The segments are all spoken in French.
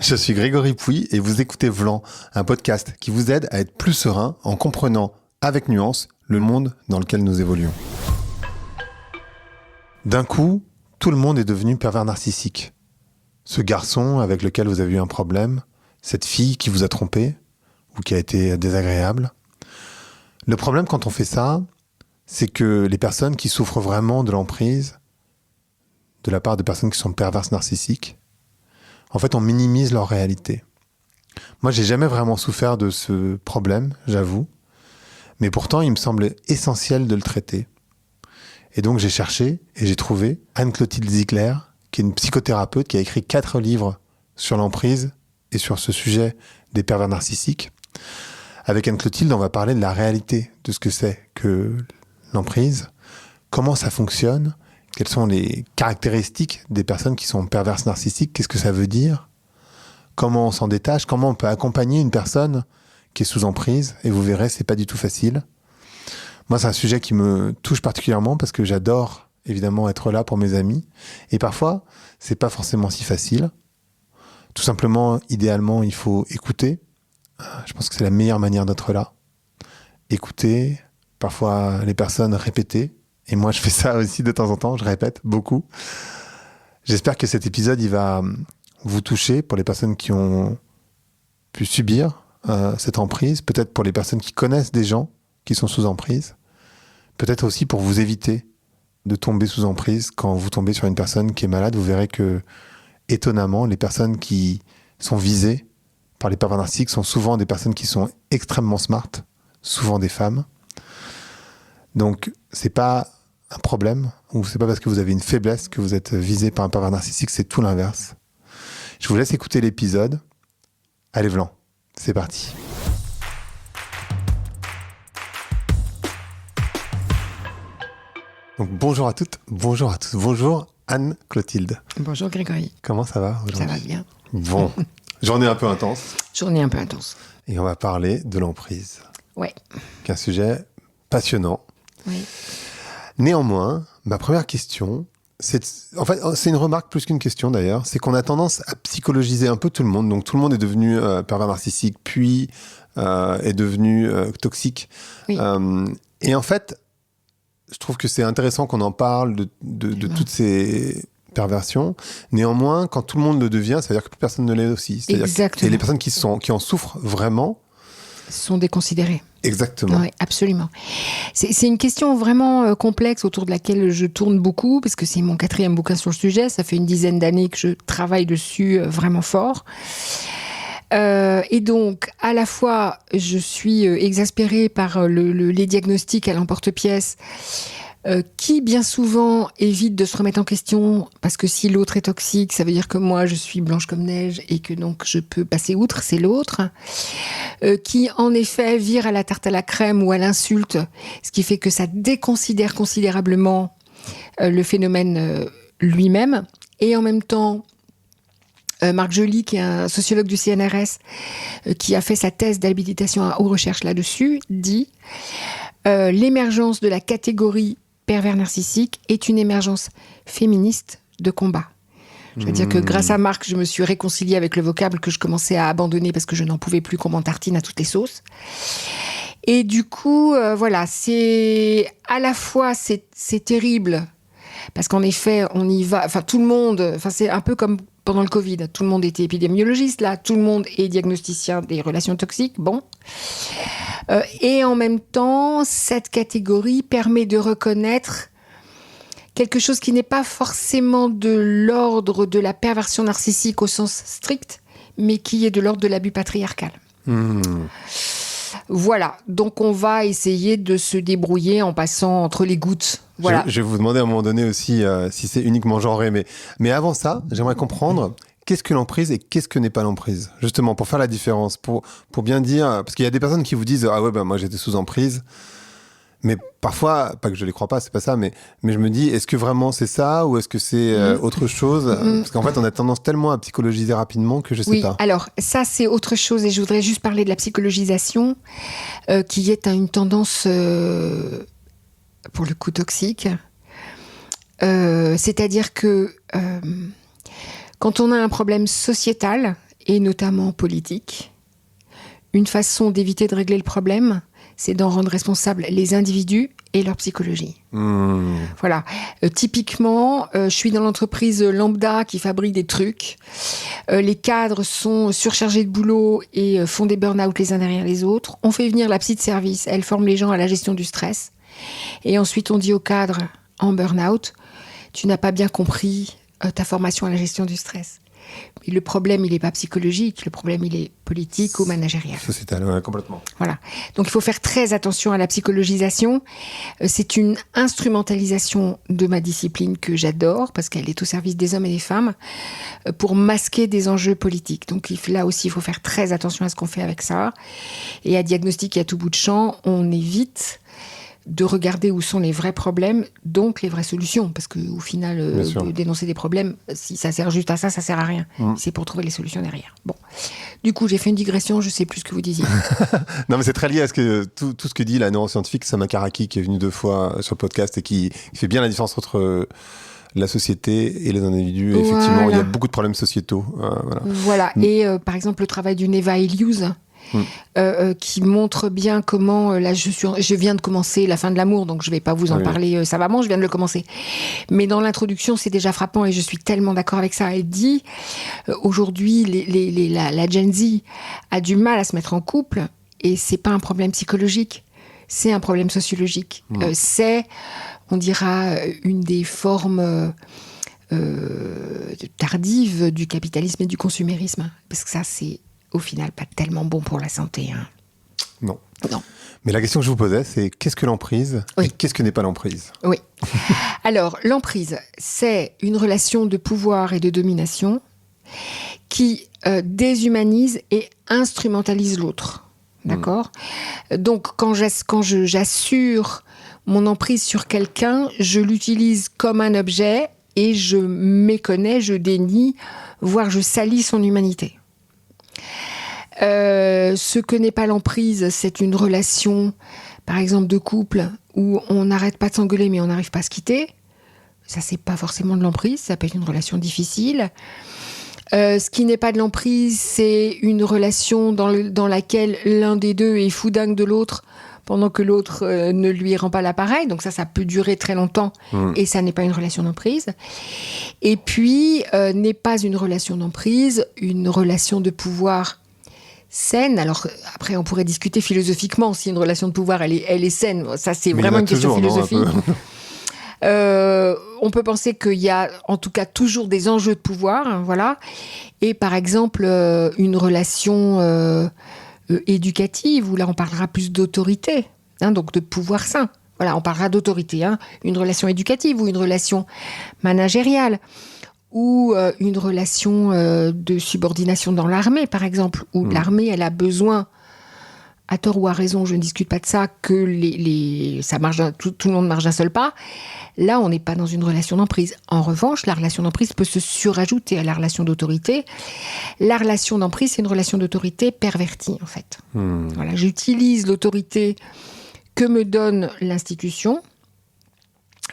Je suis Grégory Pouy et vous écoutez Vlan, un podcast qui vous aide à être plus serein en comprenant, avec nuance, le monde dans lequel nous évoluons. D'un coup, tout le monde est devenu pervers narcissique. Ce garçon avec lequel vous avez eu un problème, cette fille qui vous a trompé ou qui a été désagréable. Le problème quand on fait ça, c'est que les personnes qui souffrent vraiment de l'emprise, de la part de personnes qui sont perverses narcissiques, en fait, on minimise leur réalité. Moi, j'ai jamais vraiment souffert de ce problème, j'avoue. Mais pourtant, il me semblait essentiel de le traiter. Et donc, j'ai cherché et j'ai trouvé Anne-Clotilde Ziegler, qui est une psychothérapeute qui a écrit 4 livres sur l'emprise et sur ce sujet des pervers narcissiques. Avec Anne-Clotilde, on va parler de la réalité de ce que c'est que l'emprise, comment ça fonctionne, quelles sont les caractéristiques des personnes qui sont perverses narcissiques, qu'est-ce que ça veut dire, comment on s'en détache, comment on peut accompagner une personne qui est sous emprise, et vous verrez, c'est pas du tout facile. Moi, c'est un sujet qui me touche particulièrement parce que j'adore évidemment être là pour mes amis, et parfois, c'est pas forcément si facile. Tout simplement, idéalement, il faut écouter. Je pense que c'est la meilleure manière d'être là. Écouter, parfois les personnes répéter. Et moi, je fais ça aussi de temps en temps, je répète beaucoup. J'espère que cet épisode, il va vous toucher pour les personnes qui ont pu subir cette emprise, peut-être pour les personnes qui connaissent des gens qui sont sous emprise, peut-être aussi pour vous éviter de tomber sous emprise. Quand vous tombez sur une personne qui est malade, vous verrez que, étonnamment, les personnes qui sont visées par les pervers narcissiques sont souvent des personnes qui sont extrêmement smart, souvent des femmes. Donc, c'est pas un problème, ou c'est pas parce que vous avez une faiblesse que vous êtes visé par un pervers narcissique, c'est tout l'inverse. Je vous laisse écouter l'épisode. Allez, Vlan, c'est parti. Donc, bonjour à toutes, bonjour à tous, bonjour Anne-Clotilde. Bonjour Grégory. Comment ça va aujourd'hui ? Ça va bien. Bon, journée un peu intense. Journée un peu intense. Et on va parler de l'emprise. Ouais. Qui est un sujet passionnant. Oui. Néanmoins, ma première question, c'est une remarque plus qu'une question d'ailleurs, c'est qu'on a tendance à psychologiser un peu tout le monde. Donc tout le monde est devenu pervers narcissique, puis est devenu toxique. Oui. Et en fait, je trouve que c'est intéressant qu'on en parle de toutes ces perversions. Néanmoins, quand tout le monde le devient, ça veut dire que plus personne ne l'est aussi. C'est-à-dire Exactement. que les personnes qui en souffrent vraiment sont déconsidérées. Exactement. Oui, absolument. C'est une question vraiment complexe autour de laquelle je tourne beaucoup, parce que c'est mon 4e bouquin sur le sujet. Ça fait une dizaine d'années que je travaille dessus vraiment fort. Et donc, à la fois, je suis exaspérée par les diagnostics à l'emporte-pièce, qui bien souvent évite de se remettre en question, parce que si l'autre est toxique, ça veut dire que moi je suis blanche comme neige et que donc je peux passer outre, c'est l'autre, qui en effet vire à la tarte à la crème ou à l'insulte, ce qui fait que ça déconsidère considérablement le phénomène lui-même. Et en même temps, Marc Joly, qui est un sociologue du CNRS, qui a fait sa thèse d'habilitation aux recherches là-dessus, dit l'émergence de la catégorie pervers narcissique est une émergence féministe de combat. Je veux dire que grâce à Marc, je me suis réconciliée avec le vocable que je commençais à abandonner parce que je n'en pouvais plus qu'on m'en tartine à toutes les sauces. Et du coup, voilà, c'est à la fois c'est terrible parce qu'en effet, on y va. Enfin, tout le monde. Enfin, c'est un peu comme pendant le Covid. Tout le monde était épidémiologiste. Là, tout le monde est diagnosticien des relations toxiques. Bon. Et en même temps, cette catégorie permet de reconnaître quelque chose qui n'est pas forcément de l'ordre de la perversion narcissique au sens strict, mais qui est de l'ordre de l'abus patriarcal. Voilà, donc on va essayer de se débrouiller en passant entre les gouttes. Voilà. Je vais vous demander à un moment donné aussi si c'est uniquement genré, mais avant ça, j'aimerais comprendre qu'est-ce que l'emprise et qu'est-ce que n'est pas l'emprise, justement pour faire la différence, pour bien dire, parce qu'il y a des personnes qui vous disent ah ouais moi j'étais sous emprise, mais parfois pas que je les crois pas, c'est pas ça, mais je me dis est-ce que vraiment c'est ça ou est-ce que c'est autre chose, parce qu'en fait on a tendance tellement à psychologiser rapidement que je sais pas. Oui, alors ça c'est autre chose et je voudrais juste parler de la psychologisation qui est une tendance pour le coup toxique, c'est-à-dire que quand on a un problème sociétal et notamment politique. Une façon d'éviter de régler le problème, c'est d'en rendre responsables les individus et leur psychologie. Voilà. Typiquement, je suis dans l'entreprise lambda qui fabrique des trucs. Les cadres sont surchargés de boulot et font des burn-out les uns derrière les autres. On fait venir la psy de service. Elle forme les gens à la gestion du stress. Et ensuite, on dit aux cadres en burn-out, tu n'as pas bien compris ta formation à la gestion du stress. Et le problème, il n'est pas psychologique, le problème, il est politique ou managérial. Sociétal, complètement. Voilà. Donc, il faut faire très attention à la psychologisation. C'est une instrumentalisation de ma discipline que j'adore, parce qu'elle est au service des hommes et des femmes, pour masquer des enjeux politiques. Donc, là aussi, il faut faire très attention à ce qu'on fait avec ça. Et à diagnostiquer à tout bout de champ, on évite de regarder où sont les vrais problèmes, donc les vraies solutions. Parce qu'au final, dénoncer des problèmes, si ça sert juste à ça, ça sert à rien. C'est pour trouver les solutions derrière. Bon. Du coup, j'ai fait une digression, je sais plus ce que vous disiez. Non, mais c'est très lié à ce que, tout ce que dit la neuroscientifique Sama Karaki, qui est venue 2 fois sur le podcast et qui fait bien la différence entre la société et les individus. Et effectivement, il y a beaucoup de problèmes sociétaux. Voilà. Et par exemple, le travail d'une Eva Illouz, qui montre bien comment, là je viens de commencer La fin de l'amour, donc je ne vais pas vous en parler savamment, je viens de le commencer. Mais dans l'introduction, c'est déjà frappant et je suis tellement d'accord avec ça. Elle dit, aujourd'hui, la Gen Z a du mal à se mettre en couple et ce n'est pas un problème psychologique, c'est un problème sociologique. C'est, on dira, une des formes tardives du capitalisme et du consumérisme. Parce que ça, c'est au final pas tellement bon pour la santé. Hein. Non. Mais la question que je vous posais, c'est qu'est-ce que l'emprise et qu'est-ce que n'est pas l'emprise ? Oui. Alors, l'emprise, c'est une relation de pouvoir et de domination qui déshumanise et instrumentalise l'autre. D'accord ? Donc, quand j'assure mon emprise sur quelqu'un, je l'utilise comme un objet et je méconnais, je dénie, voire je salis son humanité. Ce que n'est pas l'emprise, c'est une relation, par exemple, de couple où on n'arrête pas de s'engueuler mais on n'arrive pas à se quitter. Ça, c'est pas forcément de l'emprise, ça peut être une relation difficile. Ce qui n'est pas de l'emprise, c'est une relation dans laquelle l'un des deux est fou dingue de l'autre pendant que l'autre ne lui rend pas l'appareil. Donc ça peut durer très longtemps et ça n'est pas une relation d'emprise. Et puis, n'est pas une relation d'emprise, une relation de pouvoir saine. Alors après, on pourrait discuter philosophiquement si une relation de pouvoir, elle est saine. Ça, c'est vraiment une question philosophique. On peut penser qu'il y a en tout cas toujours des enjeux de pouvoir, hein, voilà. Et par exemple, une relation éducative, où là on parlera plus d'autorité, hein, donc de pouvoir sain. Voilà, on parlera d'autorité, hein, une relation éducative ou une relation managériale, ou une relation de subordination dans l'armée, par exemple, où l'armée, elle a besoin, à tort ou à raison, je ne discute pas de ça, que ça marche, tout le monde marche d'un seul pas. Là, on n'est pas dans une relation d'emprise. En revanche, la relation d'emprise peut se surajouter à la relation d'autorité. La relation d'emprise, c'est une relation d'autorité pervertie, en fait. Voilà, j'utilise l'autorité que me donne l'institution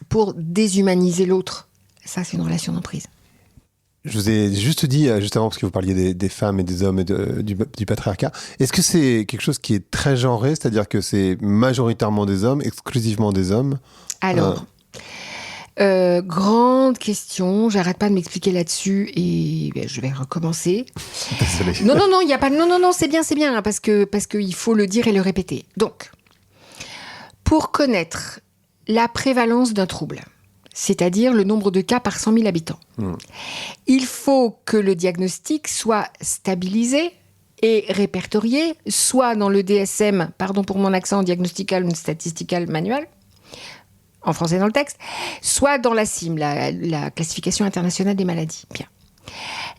pour déshumaniser l'autre. Ça, c'est une relation d'emprise. Je vous ai juste dit, juste avant, parce que vous parliez des femmes et des hommes et du patriarcat, est-ce que c'est quelque chose qui est très genré, c'est-à-dire que c'est majoritairement des hommes, exclusivement des hommes ? Alors, grande question, j'arrête pas de m'expliquer là-dessus et je vais recommencer. Désolé. Non, il y a pas. Non, c'est bien, hein, parce que il faut le dire et le répéter. Donc, pour connaître la prévalence d'un trouble, c'est-à-dire le nombre de cas par 100 000 habitants, il faut que le diagnostic soit stabilisé et répertorié, soit dans le DSM, pardon pour mon accent, Diagnostical and Statistical Manual, en français dans le texte, soit dans la CIM, la classification internationale des maladies. Bien.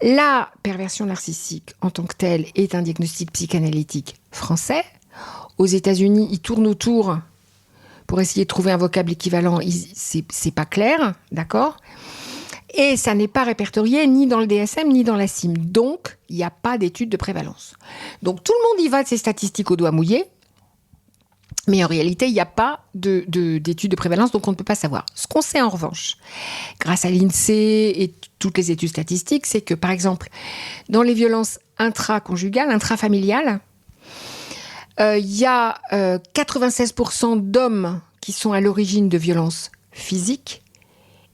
La perversion narcissique en tant que telle est un diagnostic psychanalytique français. Aux États-Unis, ils tournent autour pour essayer de trouver un vocable équivalent. C'est pas clair, d'accord ? Et ça n'est pas répertorié ni dans le DSM ni dans la CIM. Donc, il n'y a pas d'étude de prévalence. Donc, tout le monde y va de ces statistiques au doigt mouillé. Mais en réalité, il n'y a pas d'études de prévalence, donc on ne peut pas savoir. Ce qu'on sait en revanche, grâce à l'INSEE et toutes les études statistiques, c'est que, par exemple, dans les violences intraconjugales, intrafamiliales, il y a 96% d'hommes qui sont à l'origine de violences physiques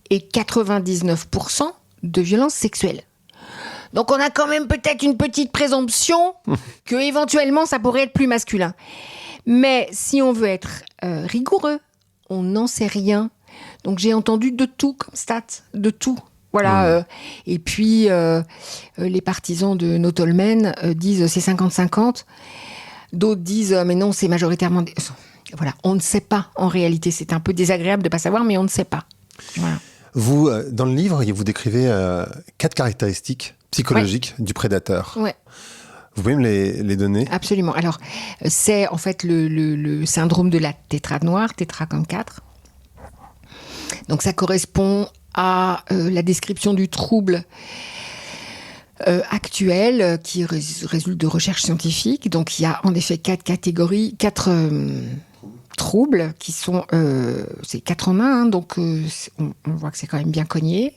et 99% de violences sexuelles. Donc on a quand même peut-être une petite présomption que éventuellement ça pourrait être plus masculin. Mais si on veut être rigoureux, on n'en sait rien. Donc j'ai entendu de tout comme stat, de tout. Voilà. Et puis les partisans de No Tolmen disent c'est 50-50. D'autres disent mais non, c'est majoritairement... Voilà, on ne sait pas en réalité. C'est un peu désagréable de ne pas savoir, mais on ne sait pas. Voilà. Vous, dans le livre, vous décrivez 4 caractéristiques psychologiques du prédateur. Ouais. Vous pouvez me les donner ? Absolument. Alors, c'est en fait le syndrome de la tétrade noire, tétra comme 4. Donc, ça correspond à la description du trouble actuel qui résulte de recherches scientifiques. Donc, il y a en effet 4 catégories, 4 troubles qui sont... c'est 4 en 1, hein, donc on voit que c'est quand même bien cogné.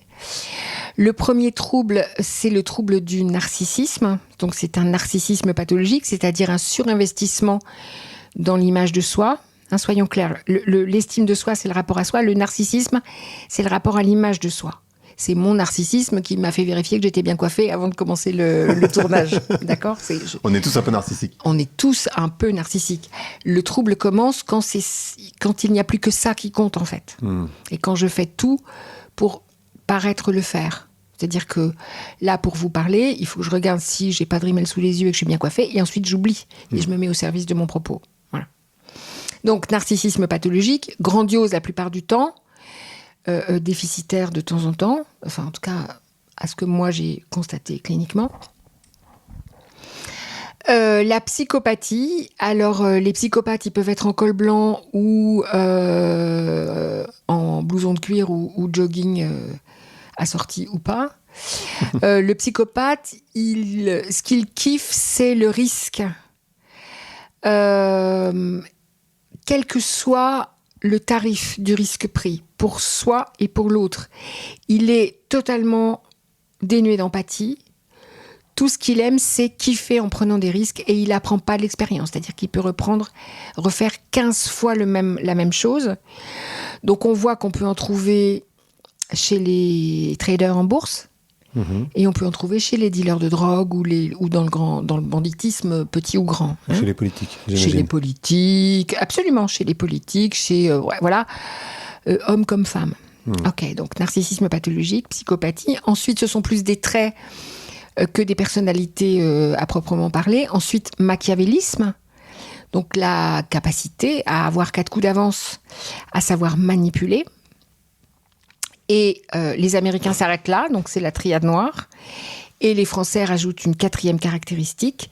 Le premier trouble, c'est le trouble du narcissisme. Donc, c'est un narcissisme pathologique, c'est-à-dire un surinvestissement dans l'image de soi. Hein, soyons clairs, l'estime de soi, c'est le rapport à soi. Le narcissisme, c'est le rapport à l'image de soi. C'est mon narcissisme qui m'a fait vérifier que j'étais bien coiffée avant de commencer le tournage. D'accord ? On est tous un peu narcissiques. On est tous un peu narcissiques. Le trouble commence quand il n'y a plus que ça qui compte, en fait. Et quand je fais tout pour paraître le faire. C'est-à-dire que là, pour vous parler, il faut que je regarde si j'ai pas de rimel sous les yeux et que je suis bien coiffée, et ensuite j'oublie. Et je me mets au service de mon propos. Voilà. Donc, narcissisme pathologique, grandiose la plupart du temps, déficitaire de temps en temps, enfin en tout cas à ce que moi j'ai constaté cliniquement. La psychopathie, alors les psychopathes ils peuvent être en col blanc ou en blouson de cuir ou jogging assorti ou pas. Le psychopathe, ce qu'il kiffe, c'est le risque. Quel que soit le tarif du risque pris, pour soi et pour l'autre. Il est totalement dénué d'empathie. Tout ce qu'il aime, c'est kiffer en prenant des risques et il n'apprend pas de l'expérience. C'est-à-dire qu'il peut refaire 15 fois la même chose. Donc on voit qu'on peut en trouver chez les traders en bourse et on peut en trouver chez les dealers de drogue ou dans le banditisme petit ou grand. Chez les politiques, j'imagine. Chez les politiques, absolument, chez les politiques, voilà, hommes comme femmes. Ok, donc narcissisme pathologique, psychopathie. Ensuite, ce sont plus des traits que des personnalités à proprement parler. Ensuite, machiavélisme, donc la capacité à avoir 4 coups d'avance, à savoir manipuler. Et les Américains s'arrêtent là, donc c'est la triade noire. Et les Français rajoutent une 4e caractéristique,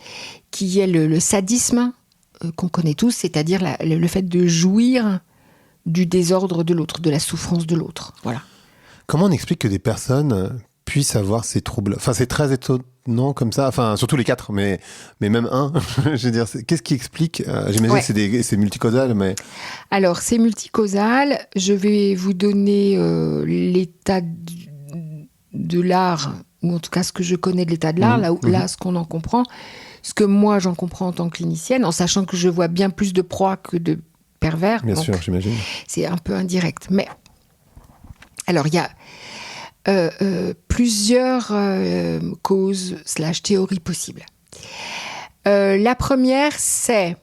qui est le sadisme qu'on connaît tous, c'est-à-dire le fait de jouir du désordre de l'autre, de la souffrance de l'autre. Voilà. Comment on explique que des personnes puissent avoir ces troubles ? Enfin, c'est très étonnant comme ça. Enfin, surtout les 4, mais même un. Je veux dire, qu'est-ce qui explique ? J'imagine que c'est multicausal, mais... Alors, c'est multicausal. Je vais vous donner l'état de l'art, ou en tout cas ce que je connais de l'état de l'art, là, ce qu'on en comprend, ce que moi j'en comprends en tant que clinicienne, en sachant que je vois bien plus de proies que de pervers. Bien sûr, j'imagine. C'est un peu indirect. Mais, alors, il y a plusieurs causes / théories possibles. La première, c'est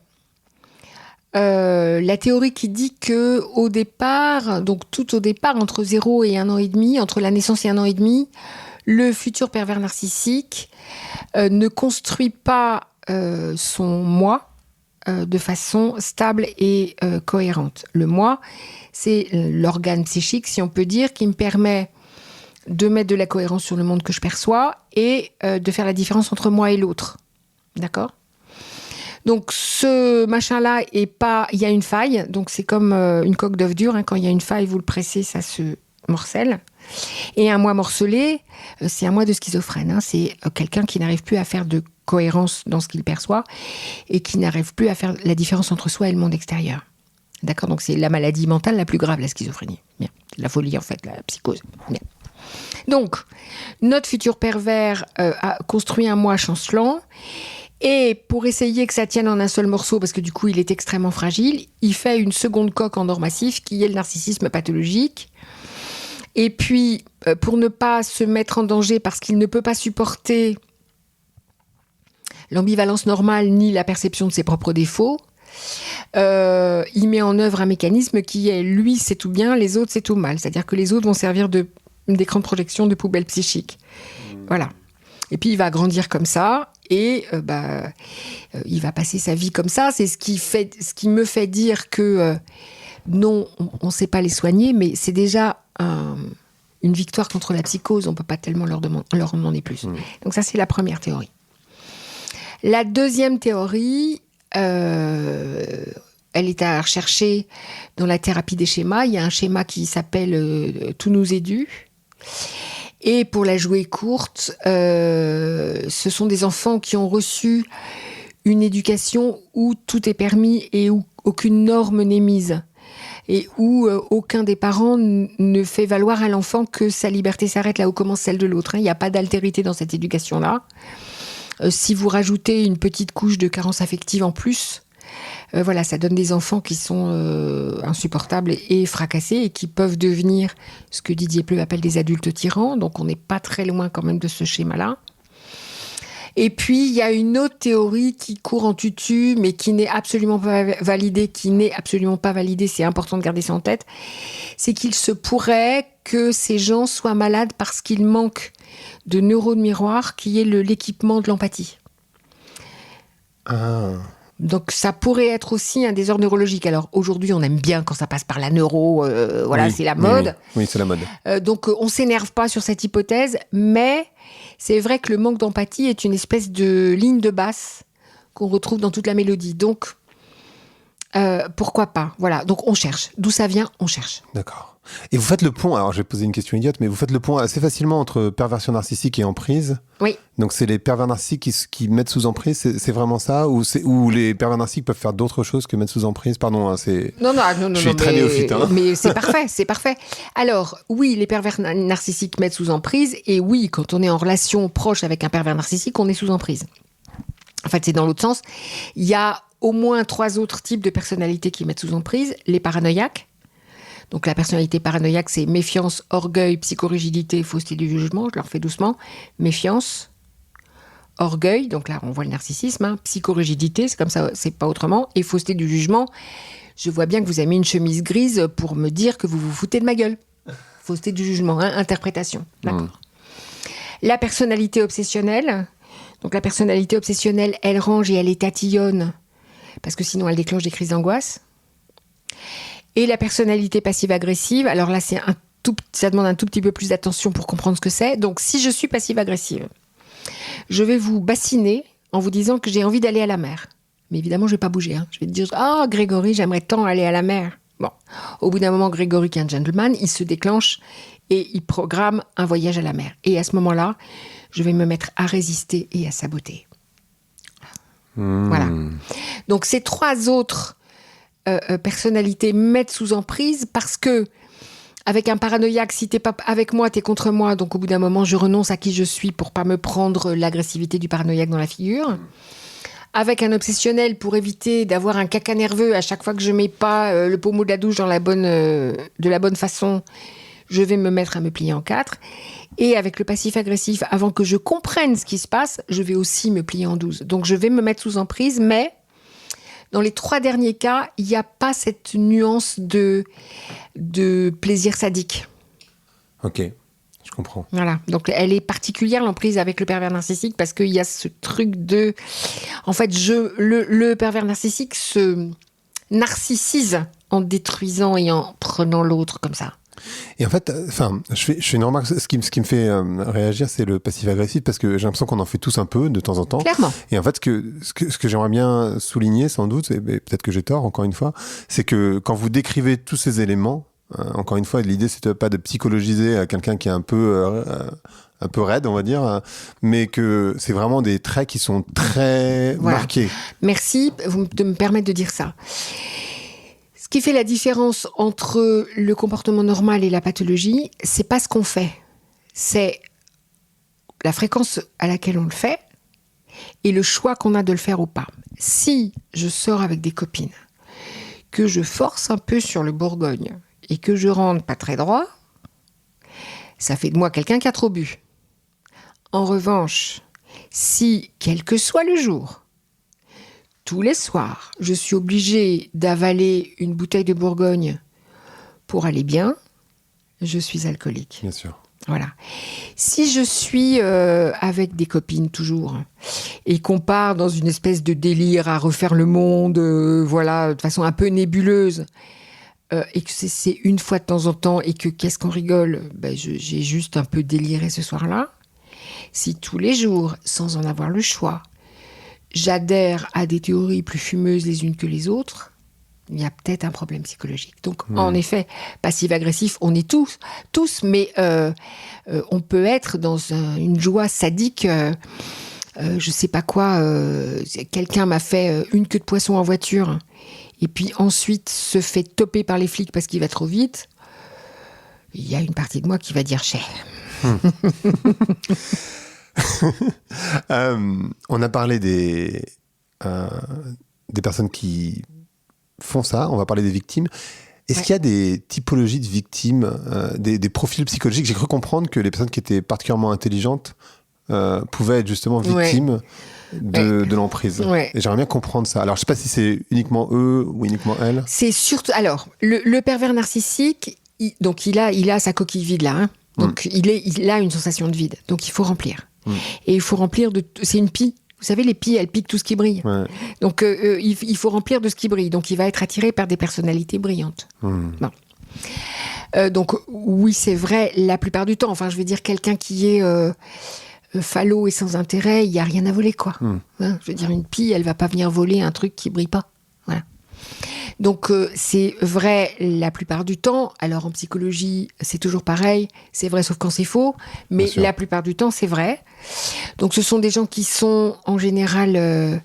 la théorie qui dit que au départ, donc tout au départ, entre 0 et 1 an et demi, entre la naissance et 1 an et demi, le futur pervers narcissique ne construit pas son moi de façon stable et cohérente. Le moi, c'est l'organe psychique, si on peut dire, qui me permet de mettre de la cohérence sur le monde que je perçois et de faire la différence entre moi et l'autre. D'accord ? Donc, ce machin-là est pas... Il y a une faille, donc c'est comme une coque d'œuf dur. Hein, quand il y a une faille, vous le pressez, ça se morcelle. Et un moi morcelé, c'est un moi de schizophrène. Hein, c'est quelqu'un qui n'arrive plus à faire de cohérence dans ce qu'il perçoit et qui n'arrive plus à faire la différence entre soi et le monde extérieur. D'accord, donc c'est la maladie mentale la plus grave, la schizophrénie. Bien. La folie, en fait, la psychose. Bien. Donc, notre futur pervers a construit un moi chancelant. Et pour essayer que ça tienne en un seul morceau, parce que du coup, il est extrêmement fragile, il fait une seconde coque en or massif qui est le narcissisme pathologique. Et puis, pour ne pas se mettre en danger parce qu'il ne peut pas supporter l'ambivalence normale ni la perception de ses propres défauts, il met en œuvre un mécanisme qui est lui c'est tout bien, les autres c'est tout mal. C'est-à-dire que les autres vont servir d'écran de projection de poubelle psychique. Voilà. Et puis il va grandir comme ça et il va passer sa vie comme ça. C'est ce qui me fait dire que non, on ne sait pas les soigner, mais c'est déjà une victoire contre la psychose. On ne peut pas tellement leur en demander plus. Donc ça, c'est la première théorie. La deuxième théorie, elle est à rechercher dans la thérapie des schémas. Il y a un schéma qui s'appelle « Tout nous est dû ». Et pour la jouer courte, ce sont des enfants qui ont reçu une éducation où tout est permis et où aucune norme n'est mise. Et où aucun des parents ne fait valoir à l'enfant que sa liberté s'arrête là où commence celle de l'autre. Il n'y a pas d'altérité dans cette éducation-là. Si vous rajoutez une petite couche de carence affective en plus, voilà, ça donne des enfants qui sont insupportables et fracassés et qui peuvent devenir ce que Didier Pleu appelle des adultes tyrans. Donc on n'est pas très loin quand même de ce schéma-là. Et puis il y a une autre théorie qui court en tutu, mais qui n'est absolument pas validée, c'est important de garder ça en tête, c'est qu'il se pourrait que ces gens soient malades parce qu'ils manquent de neurones miroirs, qui est l'équipement de l'empathie. Ah. Donc ça pourrait être aussi un désordre neurologique. Alors aujourd'hui, on aime bien quand ça passe par la neuro, voilà, oui, c'est la mode. Oui, c'est la mode. Donc on s'énerve pas sur cette hypothèse, mais c'est vrai que le manque d'empathie est une espèce de ligne de basse qu'on retrouve dans toute la mélodie. Donc pourquoi pas? Voilà, donc on cherche. D'où ça vient? On cherche. D'accord. Et vous faites le pont, alors je vais poser une question idiote, mais vous faites le pont assez facilement entre perversion narcissique et emprise. Oui. Donc c'est les pervers narcissiques qui mettent sous emprise, c'est vraiment ça, ou les pervers narcissiques peuvent faire d'autres choses que mettre sous emprise? Pardon, hein, c'est... Non, je suis très néophyte. Hein. Mais c'est parfait, c'est parfait. Alors, oui, les pervers narcissiques mettent sous emprise, et oui, quand on est en relation proche avec un pervers narcissique, on est sous emprise. En fait, c'est dans l'autre sens. Il y a au moins 3 autres types de personnalités qui mettent sous emprise. Les paranoïaques. Donc la personnalité paranoïaque, c'est méfiance, orgueil, psychorigidité, fausseté du jugement. Je leur fais doucement. Méfiance, orgueil, donc là on voit le narcissisme, hein. Psychorigidité, c'est comme ça, c'est pas autrement. Et fausseté du jugement, je vois bien que vous avez mis une chemise grise pour me dire que vous vous foutez de ma gueule. Fausseté du jugement, hein, interprétation. D'accord. La personnalité obsessionnelle. Donc la personnalité obsessionnelle, elle range et elle est tatillonne, parce que sinon elle déclenche des crises d'angoisse. Et la personnalité passive-agressive, alors là, ça demande un tout petit peu plus d'attention pour comprendre ce que c'est. Donc, si je suis passive-agressive, je vais vous bassiner en vous disant que j'ai envie d'aller à la mer. Mais évidemment, je ne vais pas bouger. Hein. Je vais te dire « Ah, Grégory, j'aimerais tant aller à la mer. » Bon, au bout d'un moment, Grégory, qui est un gentleman, il se déclenche et il programme un voyage à la mer. Et à ce moment-là, je vais me mettre à résister et à saboter. Voilà. Donc, ces 3 autres... personnalité mettre sous emprise parce que avec un paranoïaque, si t'es pas avec moi, t'es contre moi, donc au bout d'un moment je renonce à qui je suis pour pas me prendre l'agressivité du paranoïaque dans la figure. Avec un obsessionnel, pour éviter d'avoir un caca nerveux à chaque fois que je mets pas le pommeau de la douche de la bonne façon, je vais me mettre à me plier en 4. Et avec le passif agressif, avant que je comprenne ce qui se passe, je vais aussi me plier en 12. Donc je vais me mettre sous emprise, mais dans les 3 derniers cas, il n'y a pas cette nuance de plaisir sadique. Ok, je comprends. Voilà, donc elle est particulière, l'emprise avec le pervers narcissique, parce qu'il y a ce truc de... En fait, le pervers narcissique se narcissise en détruisant et en prenant l'autre comme ça. Et en fait, je fais une remarque. Ce qui me fait réagir, c'est le passif-agressif, parce que j'ai l'impression qu'on en fait tous un peu de temps en temps. Clairement. Et en fait, ce que j'aimerais bien souligner, sans doute, et peut-être que j'ai tort, encore une fois, c'est que quand vous décrivez tous ces éléments, encore une fois, l'idée c'est pas de psychologiser quelqu'un qui est un peu raide, on va dire, mais que c'est vraiment des traits qui sont très marqués. Merci de me permettre de dire ça. qui fait la différence entre le comportement normal et la pathologie, c'est pas ce qu'on fait, c'est la fréquence à laquelle on le fait et le choix qu'on a de le faire ou pas. Si je sors avec des copines, que je force un peu sur le Bourgogne et que je rentre pas très droit, ça fait de moi quelqu'un qui a trop bu. En revanche, si, quel que soit le jour, tous les soirs, je suis obligée d'avaler une bouteille de Bourgogne pour aller bien, je suis alcoolique. Bien sûr. Voilà. Si je suis avec des copines toujours et qu'on part dans une espèce de délire à refaire le monde, voilà, de façon un peu nébuleuse, et que c'est une fois de temps en temps et que qu'est-ce qu'on rigole, j'ai juste un peu déliré ce soir-là. Si tous les jours, sans en avoir le choix, j'adhère à des théories plus fumeuses les unes que les autres, il y a peut-être un problème psychologique. Donc, en effet, passif-agressif, on est tous, mais on peut être dans une joie sadique. Je sais pas quoi, quelqu'un m'a fait une queue de poisson en voiture, et puis ensuite se fait toper par les flics parce qu'il va trop vite. Il y a une partie de moi qui va dire cher. On a parlé des personnes qui font ça, on va parler des victimes. Est-ce qu'il y a des typologies de victimes, des profils psychologiques? J'ai cru comprendre que les personnes qui étaient particulièrement intelligentes pouvaient être justement victimes de l'emprise. Ouais. Et j'aimerais bien comprendre ça. Alors, je ne sais pas si c'est uniquement eux ou uniquement elles. C'est surtout... Alors, le pervers narcissique, il a sa coquille vide là. Hein. Donc, il a une sensation de vide. Donc, il faut remplir. Et il faut remplir de... C'est une pie. Vous savez, les pies, elles piquent tout ce qui brille. Ouais. Donc, il faut remplir de ce qui brille. Donc, il va être attiré par des personnalités brillantes. Bon. Donc, oui, c'est vrai, la plupart du temps. Enfin, je veux dire, quelqu'un qui est falot et sans intérêt, il n'y a rien à voler, quoi. Hein, je veux dire, une pie, elle ne va pas venir voler un truc qui ne brille pas. Voilà. Donc, c'est vrai la plupart du temps. Alors, en psychologie, c'est toujours pareil. C'est vrai, sauf quand c'est faux. Mais la plupart du temps, c'est vrai. Donc, ce sont des gens qui sont, en général,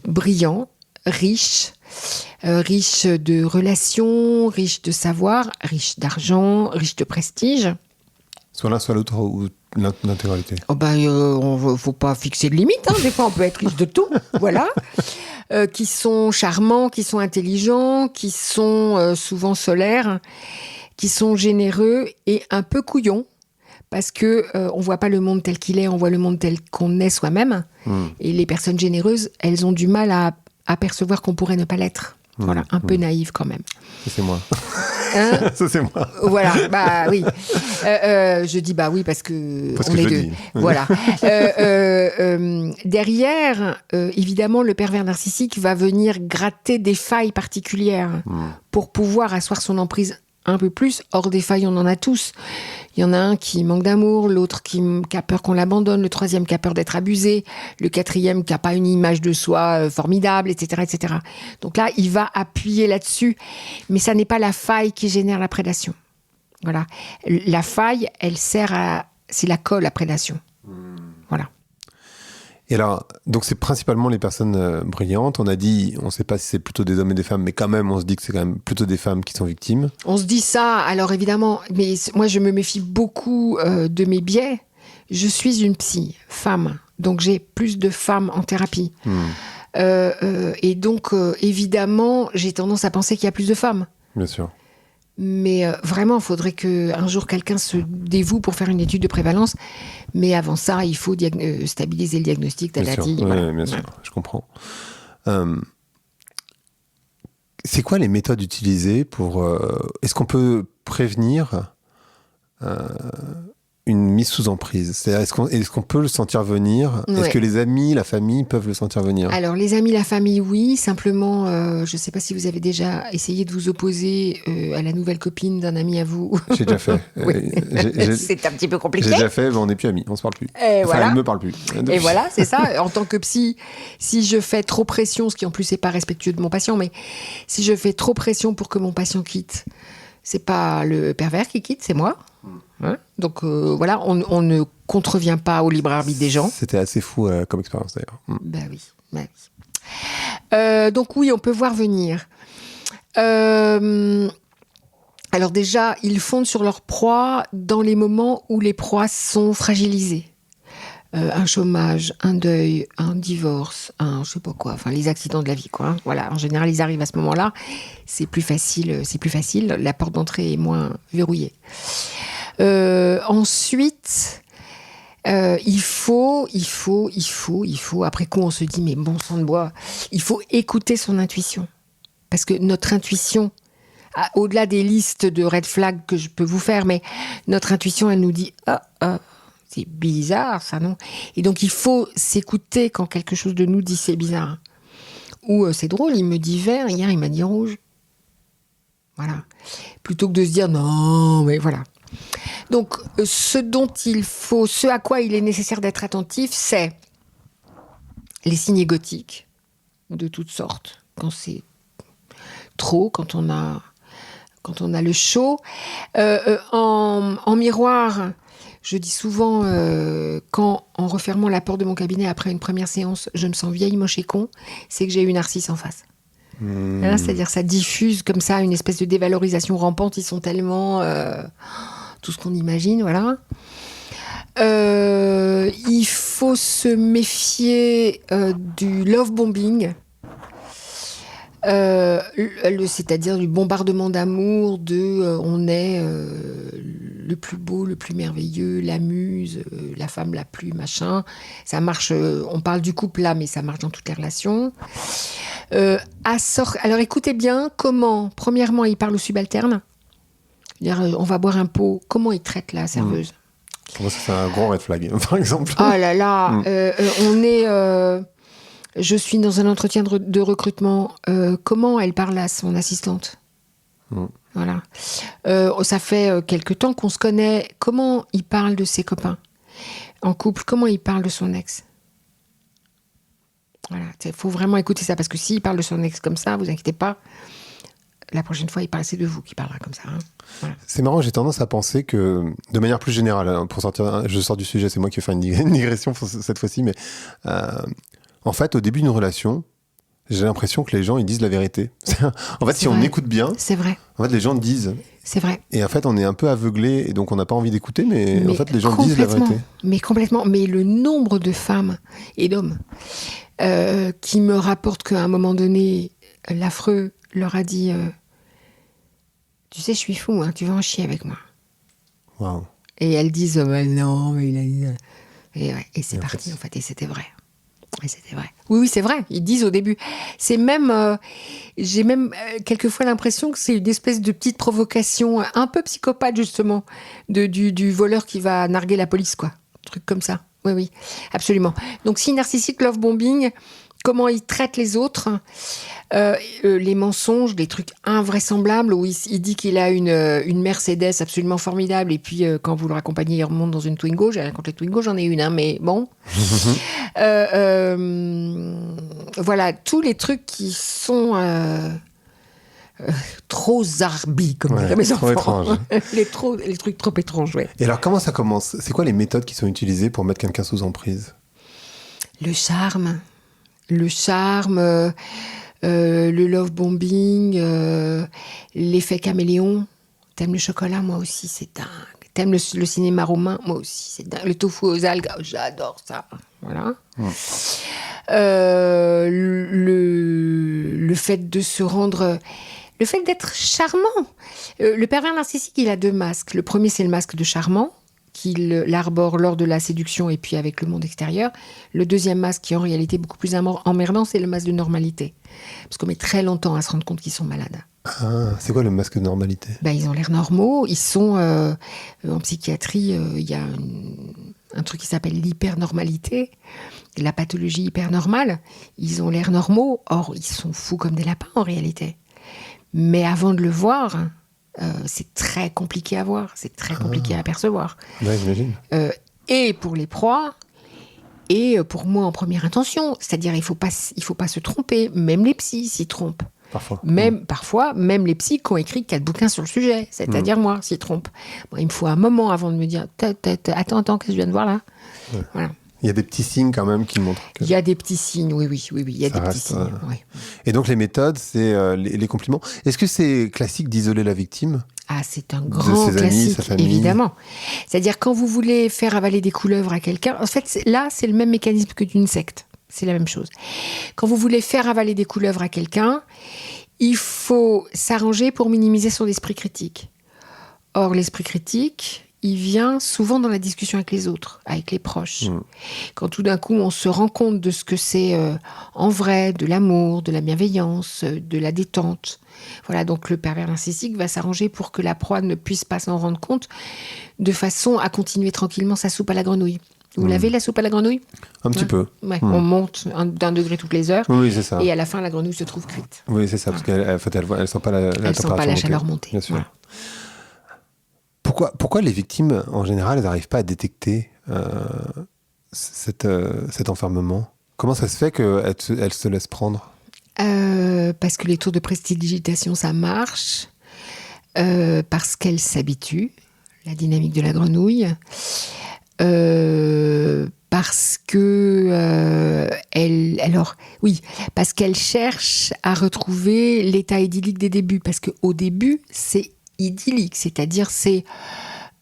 brillants, riches, riches de relations, riches de savoir, riches d'argent, riches de prestige. Soit l'un, soit l'autre, ou l'intégralité. Faut pas fixer de limite. Hein. Des fois, on peut être riche de tout. Voilà. Qui sont charmants, qui sont intelligents, qui sont souvent solaires, qui sont généreux et un peu couillons, parce que on voit pas le monde tel qu'il est, on voit le monde tel qu'on est soi-même. Et les personnes généreuses, elles ont du mal à apercevoir qu'on pourrait ne pas l'être. Voilà, un peu naïve quand même. Ça, c'est moi. Hein? Ça, c'est moi. Voilà, oui. Je dis oui parce que parce on que est deux. Dis. Voilà. Derrière, évidemment, le pervers narcissique va venir gratter des failles particulières pour pouvoir asseoir son emprise un peu plus. Or, des failles, on en a tous. Il y en a un qui manque d'amour, l'autre qui a peur qu'on l'abandonne, le troisième qui a peur d'être abusé, le quatrième qui n'a pas une image de soi formidable, etc., etc. Donc là, il va appuyer là-dessus. Mais ça n'est pas la faille qui génère la prédation. Voilà. La faille, elle sert à... C'est la colle à prédation. Voilà. Et alors, donc c'est principalement les personnes brillantes. On a dit, on ne sait pas si c'est plutôt des hommes et des femmes, mais quand même, on se dit que c'est quand même plutôt des femmes qui sont victimes. On se dit ça, alors évidemment, mais moi je me méfie beaucoup de mes biais. Je suis une psy, femme, donc j'ai plus de femmes en thérapie. Et donc, évidemment, j'ai tendance à penser qu'il y a plus de femmes. Bien sûr. Mais vraiment, il faudrait qu'un jour quelqu'un se dévoue pour faire une étude de prévalence. Mais avant ça, il faut stabiliser le diagnostic. Bien sûr, bien sûr, je comprends. C'est quoi les méthodes utilisées pour... est-ce qu'on peut prévenir une mise sous emprise? C'est-à-dire, est-ce qu'on peut le sentir venir? Est-ce que les amis, la famille peuvent le sentir venir? Alors, les amis, la famille, oui. Simplement, je ne sais pas si vous avez déjà essayé de vous opposer à la nouvelle copine d'un ami à vous. J'ai déjà fait. Oui. C'est un petit peu compliqué. J'ai déjà fait, mais on n'est plus amis, on ne se parle plus. Et voilà. Elle ne me parle plus. Et voilà, c'est ça. En tant que psy, si je fais trop pression, ce qui en plus n'est pas respectueux de mon patient, mais si je fais trop pression pour que mon patient quitte, c'est pas le pervers qui quitte, c'est moi. Hein? Donc voilà, on ne contrevient pas au libre arbitre des gens. C'était assez fou comme expérience d'ailleurs. Oui. Donc oui, on peut voir venir. Alors déjà, ils fondent sur leur proie dans les moments où les proies sont fragilisées. Un chômage, un deuil, un divorce, un je sais pas quoi, enfin les accidents de la vie, quoi. Hein. Voilà, en général, ils arrivent à ce moment-là. C'est plus facile. La porte d'entrée est moins verrouillée. Ensuite, il faut. Après coup, on se dit, mais bon sang de bois, il faut écouter son intuition, parce que notre intuition, au-delà des listes de red flags que je peux vous faire, mais notre intuition, elle nous dit, c'est bizarre, ça, non? Et donc, il faut s'écouter quand quelque chose de nous dit c'est bizarre. Ou c'est drôle, il me dit vert, hier, il m'a dit rouge. Voilà. Plutôt que de se dire non, mais voilà. Donc, ce à quoi il est nécessaire d'être attentif, c'est les signes égotiques de toutes sortes. Quand c'est trop, quand on a le chaud. En miroir, je dis souvent, quand, en refermant la porte de mon cabinet après une première séance, je me sens vieille, moche et con, c'est que j'ai eu une narcisse en face. Hein, c'est-à-dire ça diffuse comme ça une espèce de dévalorisation rampante. Ils sont tellement... tout ce qu'on imagine, voilà. Il faut se méfier du love bombing. C'est-à-dire du bombardement d'amour, on est le plus beau, le plus merveilleux, la muse, la femme la plus machin. Ça marche, on parle du couple là, mais ça marche dans toutes les relations. Alors écoutez bien comment, premièrement, il parle aux subalternes. On va boire un pot, comment il traite la serveuse. Pour moi, c'est un gros red flag, par exemple. Oh là là, je suis dans un entretien de recrutement. Comment elle parle à son assistante ? Voilà. Ça fait quelque temps qu'on se connaît. Comment il parle de ses copains ? En couple, comment il parle de son ex ? Voilà. Il faut vraiment écouter ça, parce que s'il parle de son ex comme ça, vous inquiétez pas, la prochaine fois, c'est de vous qu'il parlera comme ça. Hein. Voilà. C'est marrant, j'ai tendance à penser que, de manière plus générale, hein, je sors du sujet, c'est moi qui vais faire une digression cette fois-ci, mais en fait, au début d'une relation, j'ai l'impression que les gens, ils disent la vérité. En fait, si on écoute bien, c'est vrai. En fait, les gens disent. C'est vrai. Et en fait, on est un peu aveuglé, et donc on n'a pas envie d'écouter, mais en fait, les gens disent la vérité. Mais complètement. Mais le nombre de femmes et d'hommes qui me rapportent qu'à un moment donné, l'affreux leur a dit tu sais, je suis fou, hein, tu vas en chier avec moi. Wow. Et elles disent non, mais il a dit... Et c'est parti, en fait, et c'était vrai. Oui, c'est vrai, ils disent au début. C'est même... j'ai même quelquefois l'impression que c'est une espèce de petite provocation un peu psychopathe, justement, du voleur qui va narguer la police, quoi. Un truc comme ça. Oui, absolument. Donc, si narcissique, love bombing, comment il traite les autres, les mensonges, des trucs invraisemblables, où il dit qu'il a une Mercedes absolument formidable, et puis quand vous le raccompagnez, il remonte dans une Twingo. J'ai rien contre les Twingo, j'en ai une, hein, mais bon. Voilà, tous les trucs qui sont trop zarbi, comme diraient mes enfants. Étrange. les trucs trop étranges, ouais. Et alors, comment ça commence ? C'est quoi les méthodes qui sont utilisées pour mettre quelqu'un sous emprise ? Le charme, le love bombing, l'effet caméléon. T'aimes le chocolat, moi aussi, c'est dingue. T'aimes le cinéma romain, moi aussi, c'est dingue. Le tofu aux algues, j'adore ça. Voilà. Le fait de se rendre... Le fait d'être charmant. Le pervers narcissique, il a deux masques. Le premier, c'est le masque de charmant, qu'il arbore lors de la séduction et puis avec le monde extérieur. Le deuxième masque, qui est en réalité beaucoup plus emmerdant, c'est le masque de normalité. Parce qu'on met très longtemps à se rendre compte qu'ils sont malades. Ah, c'est quoi le masque de normalité ? Ils ont l'air normaux. Ils sont... en psychiatrie, il y a un truc qui s'appelle l'hypernormalité, la pathologie hypernormale. Ils ont l'air normaux. Or, ils sont fous comme des lapins, en réalité. Mais avant de le voir... c'est très compliqué à voir, c'est très compliqué à apercevoir. Ouais, j'imagine. Et pour les proies, et pour moi en première intention. C'est-à-dire, il faut pas se tromper. Même les psys s'y trompent. Parfois. Parfois, même les psys qui ont écrit 4 bouquins sur le sujet, c'est-à-dire s'y trompent. Bon, il me faut un moment avant de me dire attends, qu'est-ce que je viens de voir là ? Voilà. Il y a des petits signes quand même qui montrent que... Il y a des petits signes, oui, il y a des petits signes. Oui. Et donc les méthodes, c'est les compliments. Est-ce que c'est classique d'isoler la victime ? Ah, c'est un grand classique, évidemment. C'est-à-dire, quand vous voulez faire avaler des couleuvres à quelqu'un, en fait, là, c'est le même mécanisme que d'une secte. C'est la même chose. Quand vous voulez faire avaler des couleuvres à quelqu'un, il faut s'arranger pour minimiser son esprit critique. Or, l'esprit critique, il vient souvent dans la discussion avec les autres, avec les proches. Quand tout d'un coup, on se rend compte de ce que c'est en vrai, de l'amour, de la bienveillance, de la détente. Voilà, donc le pervers narcissique va s'arranger pour que la proie ne puisse pas s'en rendre compte, de façon à continuer tranquillement sa soupe à la grenouille. Vous l'avez, la soupe à la grenouille ? Un petit peu. Ouais. On monte d'un degré toutes les heures. Oui, c'est ça. Et à la fin, la grenouille se trouve cuite. Oui, c'est ça, parce qu'elle ne sent pas la température sent pas la chaleur monter. Bien sûr. Voilà. Pourquoi les victimes, en général, elles n'arrivent pas à détecter cet enfermement ? Comment ça se fait qu'elles se laissent prendre ? Parce que les tours de prestidigitation, ça marche. Parce qu'elles s'habituent. La dynamique de la grenouille. Parce que parce qu'elle cherche à retrouver l'état idyllique des débuts, parce qu'au début c'est idyllique, c'est-à-dire c'est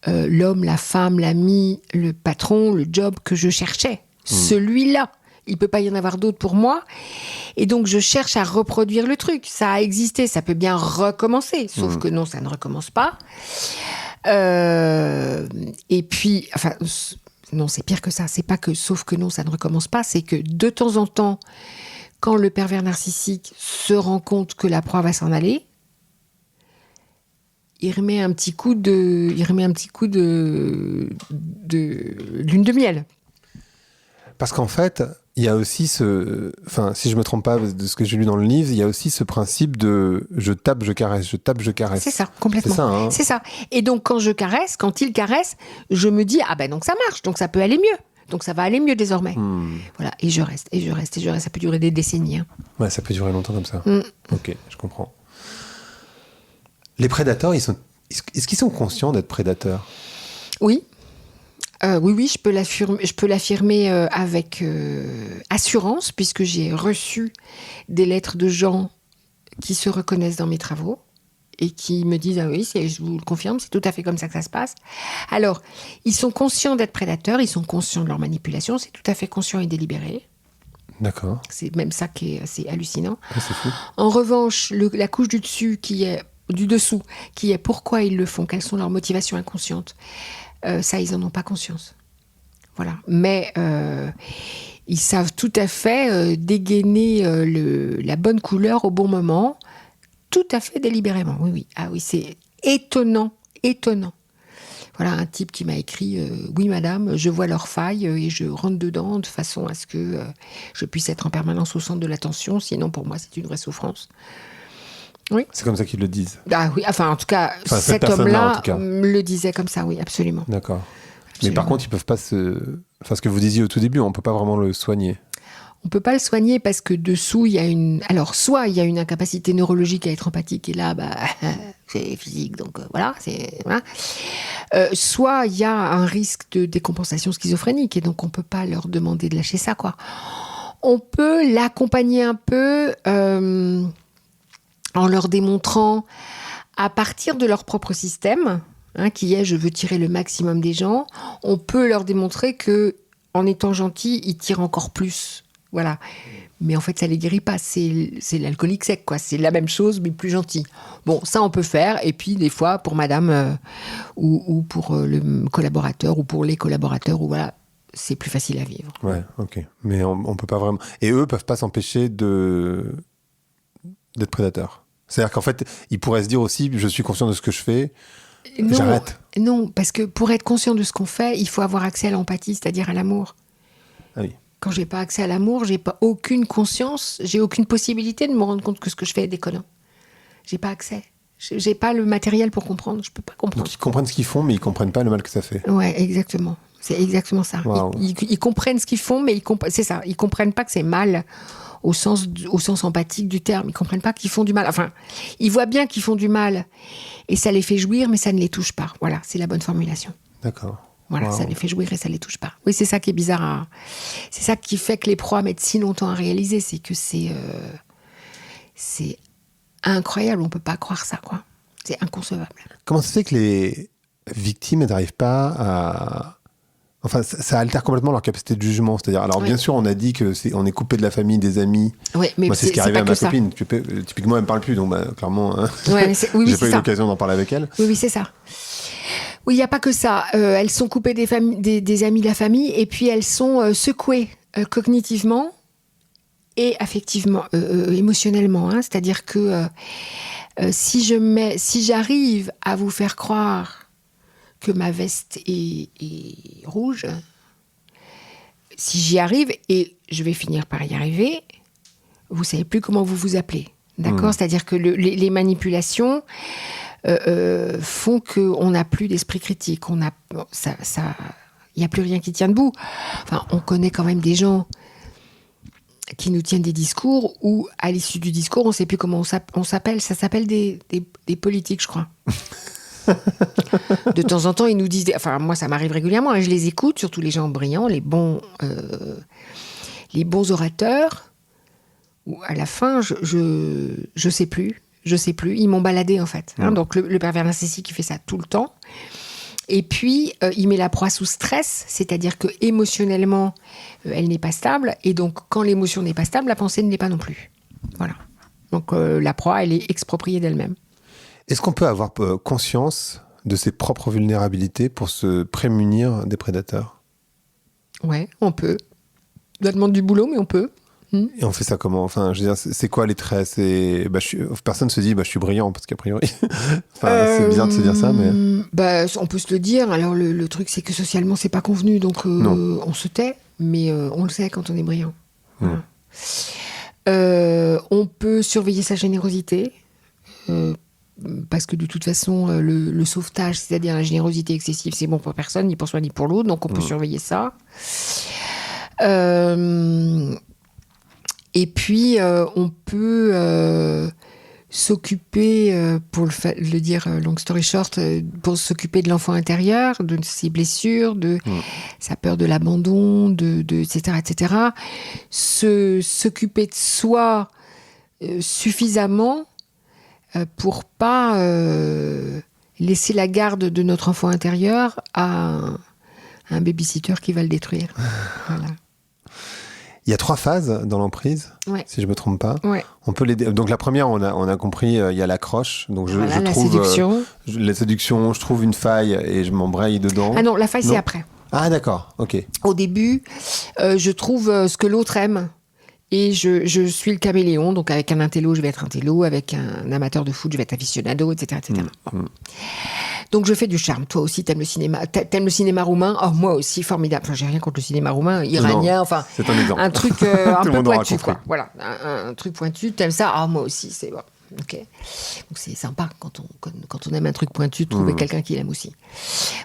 l'homme, la femme, l'ami, le patron, le job que je cherchais, celui-là. Il peut pas y en avoir d'autres pour moi, et donc je cherche à reproduire le truc. Ça a existé, ça peut bien recommencer, sauf que non, ça ne recommence pas. Et puis, enfin, non, c'est pire que ça. C'est pas que, sauf que non, ça ne recommence pas. C'est que de temps en temps, quand le pervers narcissique se rend compte que la proie va s'en aller, il remet un petit coup de lune de miel. Parce qu'en fait, il y a aussi si je me trompe pas de ce que j'ai lu dans le livre, il y a aussi ce principe de je tape, je caresse, je tape, je caresse. C'est ça, complètement. C'est ça, hein. C'est ça. Et donc, quand il caresse, je me dis, ah ben donc ça marche, donc ça peut aller mieux. Donc ça va aller mieux désormais. Voilà, et je reste. Ça peut durer des décennies. Hein. Ouais, ça peut durer longtemps comme ça. Ok, je comprends. Les prédateurs, est-ce qu'ils sont conscients d'être prédateurs ? Oui. Oui, je peux l'affirmer avec assurance, puisque j'ai reçu des lettres de gens qui se reconnaissent dans mes travaux et qui me disent « Ah oui, je vous le confirme, c'est tout à fait comme ça que ça se passe ». Alors, ils sont conscients d'être prédateurs, ils sont conscients de leur manipulation, c'est tout à fait conscient et délibéré. D'accord. C'est même ça qui est assez hallucinant. Ouais, c'est fou. En revanche, la couche du dessous, qui est pourquoi ils le font, quelles sont leurs motivations inconscientes, ça, ils n'en ont pas conscience. Voilà. Mais ils savent tout à fait dégainer la bonne couleur au bon moment, tout à fait délibérément. Oui. Ah oui, c'est étonnant. Voilà, un type qui m'a écrit « Oui, madame, je vois leurs failles et je rentre dedans de façon à ce que je puisse être en permanence au centre de l'attention. Sinon, pour moi, c'est une vraie souffrance. » Oui. C'est comme ça qu'ils le disent. Ah oui, enfin, en tout cas, cet homme-là le disait comme ça, oui, absolument. D'accord. Absolument. Mais par contre, ils peuvent pas ce que vous disiez au tout début, on peut pas vraiment le soigner. On peut pas le soigner parce que dessous, il y a soit il y a une incapacité neurologique à être empathique, et là, c'est physique, donc voilà. Soit il y a un risque de décompensation schizophrénique, et donc on peut pas leur demander de lâcher ça, quoi. On peut l'accompagner un peu en leur démontrant, à partir de leur propre système, qui est « je veux tirer le maximum des gens », on peut leur démontrer que, en étant gentil, ils tirent encore plus. Voilà. Mais en fait, ça les guérit pas. C'est l'alcoolique sec, quoi. C'est la même chose, mais plus gentil. Bon, ça, on peut faire. Et puis, des fois, pour madame ou pour le collaborateur ou pour les collaborateurs, ou voilà, c'est plus facile à vivre. Ouais, ok. Mais on peut pas vraiment... Et eux peuvent pas s'empêcher d'être prédateurs. C'est-à-dire qu'en fait, ils pourraient se dire aussi, je suis conscient de ce que je fais, j'arrête. Non, parce que pour être conscient de ce qu'on fait, il faut avoir accès à l'empathie, c'est-à-dire à l'amour. Ah oui. Quand j'ai pas accès à l'amour, j'ai pas aucune conscience, j'ai aucune possibilité de me rendre compte que ce que je fais est déconnant. J'ai pas accès. J'ai pas le matériel pour comprendre, je peux pas comprendre. Donc ils comprennent ce qu'ils font, mais ils comprennent pas le mal que ça fait. Ouais, exactement. C'est exactement ça. Wow. Ils comprennent ce qu'ils font, mais c'est ça. Ils comprennent pas que c'est mal au sens empathique du terme. Ils comprennent pas qu'ils font du mal. Enfin, ils voient bien qu'ils font du mal et ça les fait jouir, mais ça ne les touche pas. Voilà, c'est la bonne formulation. D'accord. Voilà, ça les fait jouir et ça les touche pas. Oui, c'est ça qui est bizarre. C'est ça qui fait que les proies mettent si longtemps à réaliser, c'est que c'est incroyable, on peut pas croire ça, quoi. C'est inconcevable. Comment ça se fait que les victimes n'arrivent pas à... Enfin, ça altère complètement leur capacité de jugement. C'est-à-dire, alors bien sûr, on a dit on est coupé de la famille, des amis. Oui, mais moi, c'est ce qui est arrivé à ma copine. Typiquement, elle me parle plus, donc clairement, j'ai pas eu l'occasion d'en parler avec elle. Oui, c'est ça. Oui, il n'y a pas que ça. Elles sont coupées des amis de la famille, et puis elles sont secouées cognitivement et affectivement, émotionnellement. C'est-à-dire que si j'arrive à vous faire croire que ma veste est rouge, si j'y arrive, et je vais finir par y arriver, vous savez plus comment vous vous appelez. D'accord ? C'est-à-dire que les manipulations font qu'on n'a plus d'esprit critique. Il n'y a plus rien qui tient debout. Enfin, on connaît quand même des gens qui nous tiennent des discours où, à l'issue du discours, on ne sait plus comment on s'appelle. Ça s'appelle des politiques, je crois. De temps en temps, ils nous disent... Enfin, moi, ça m'arrive régulièrement. Hein, je les écoute, surtout les gens brillants, les bons orateurs. Où à la fin, je sais plus. Ils m'ont baladé, en fait. Hein, donc, le pervers narcissique, il fait ça tout le temps. Et puis, il met la proie sous stress, c'est-à-dire que émotionnellement, elle n'est pas stable. Et donc, quand l'émotion n'est pas stable, la pensée ne l'est pas non plus. Voilà. Donc, la proie, elle est expropriée d'elle-même. Est-ce qu'on peut avoir conscience de ses propres vulnérabilités pour se prémunir des prédateurs ? Ouais, on peut. Ça demande du boulot, mais on peut. Et on fait ça comment ? Enfin, je veux dire, c'est quoi les traits ? Personne se dit, je suis brillant, parce qu'a priori... c'est bizarre de se dire ça, mais... on peut se le dire. Alors, le truc, c'est que socialement, c'est pas convenu, donc on se tait, mais on le sait quand on est brillant. Voilà. On peut surveiller sa générosité, parce que de toute façon, le sauvetage, c'est-à-dire la générosité excessive, c'est bon pour personne, ni pour soi, ni pour l'autre, donc on peut surveiller ça. Et puis, on peut s'occuper, pour le dire long story short, pour s'occuper de l'enfant intérieur, de ses blessures, de sa peur de l'abandon, etc., etc. S'occuper de soi suffisamment pour pas laisser la garde de notre enfant intérieur à un babysitter qui va le détruire. Voilà. Il y a 3 phases dans l'emprise, si je ne me trompe pas. Ouais. On peut donc la première, on a compris, il y a l'accroche. Donc je la trouve séduction. La séduction, je trouve une faille et je m'embraye dedans. Ah non, la faille, c'est après. Ah d'accord, ok. Au début, je trouve ce que l'autre aime. Et je suis le caméléon. Donc avec un intello, je vais être intello. Avec un amateur de foot, je vais être aficionado, etc. etc. Bon. Donc je fais du charme. Toi aussi, t'aimes le cinéma roumain. Oh, moi aussi, formidable. Enfin, j'ai rien contre le cinéma roumain, iranien. Enfin, c'est un exemple. Un truc un peu pointu, quoi. Voilà, un truc pointu. T'aimes ça? Ah, moi aussi, c'est bon. Ok. Donc c'est sympa quand on aime un truc pointu, de trouver quelqu'un qui l'aime aussi.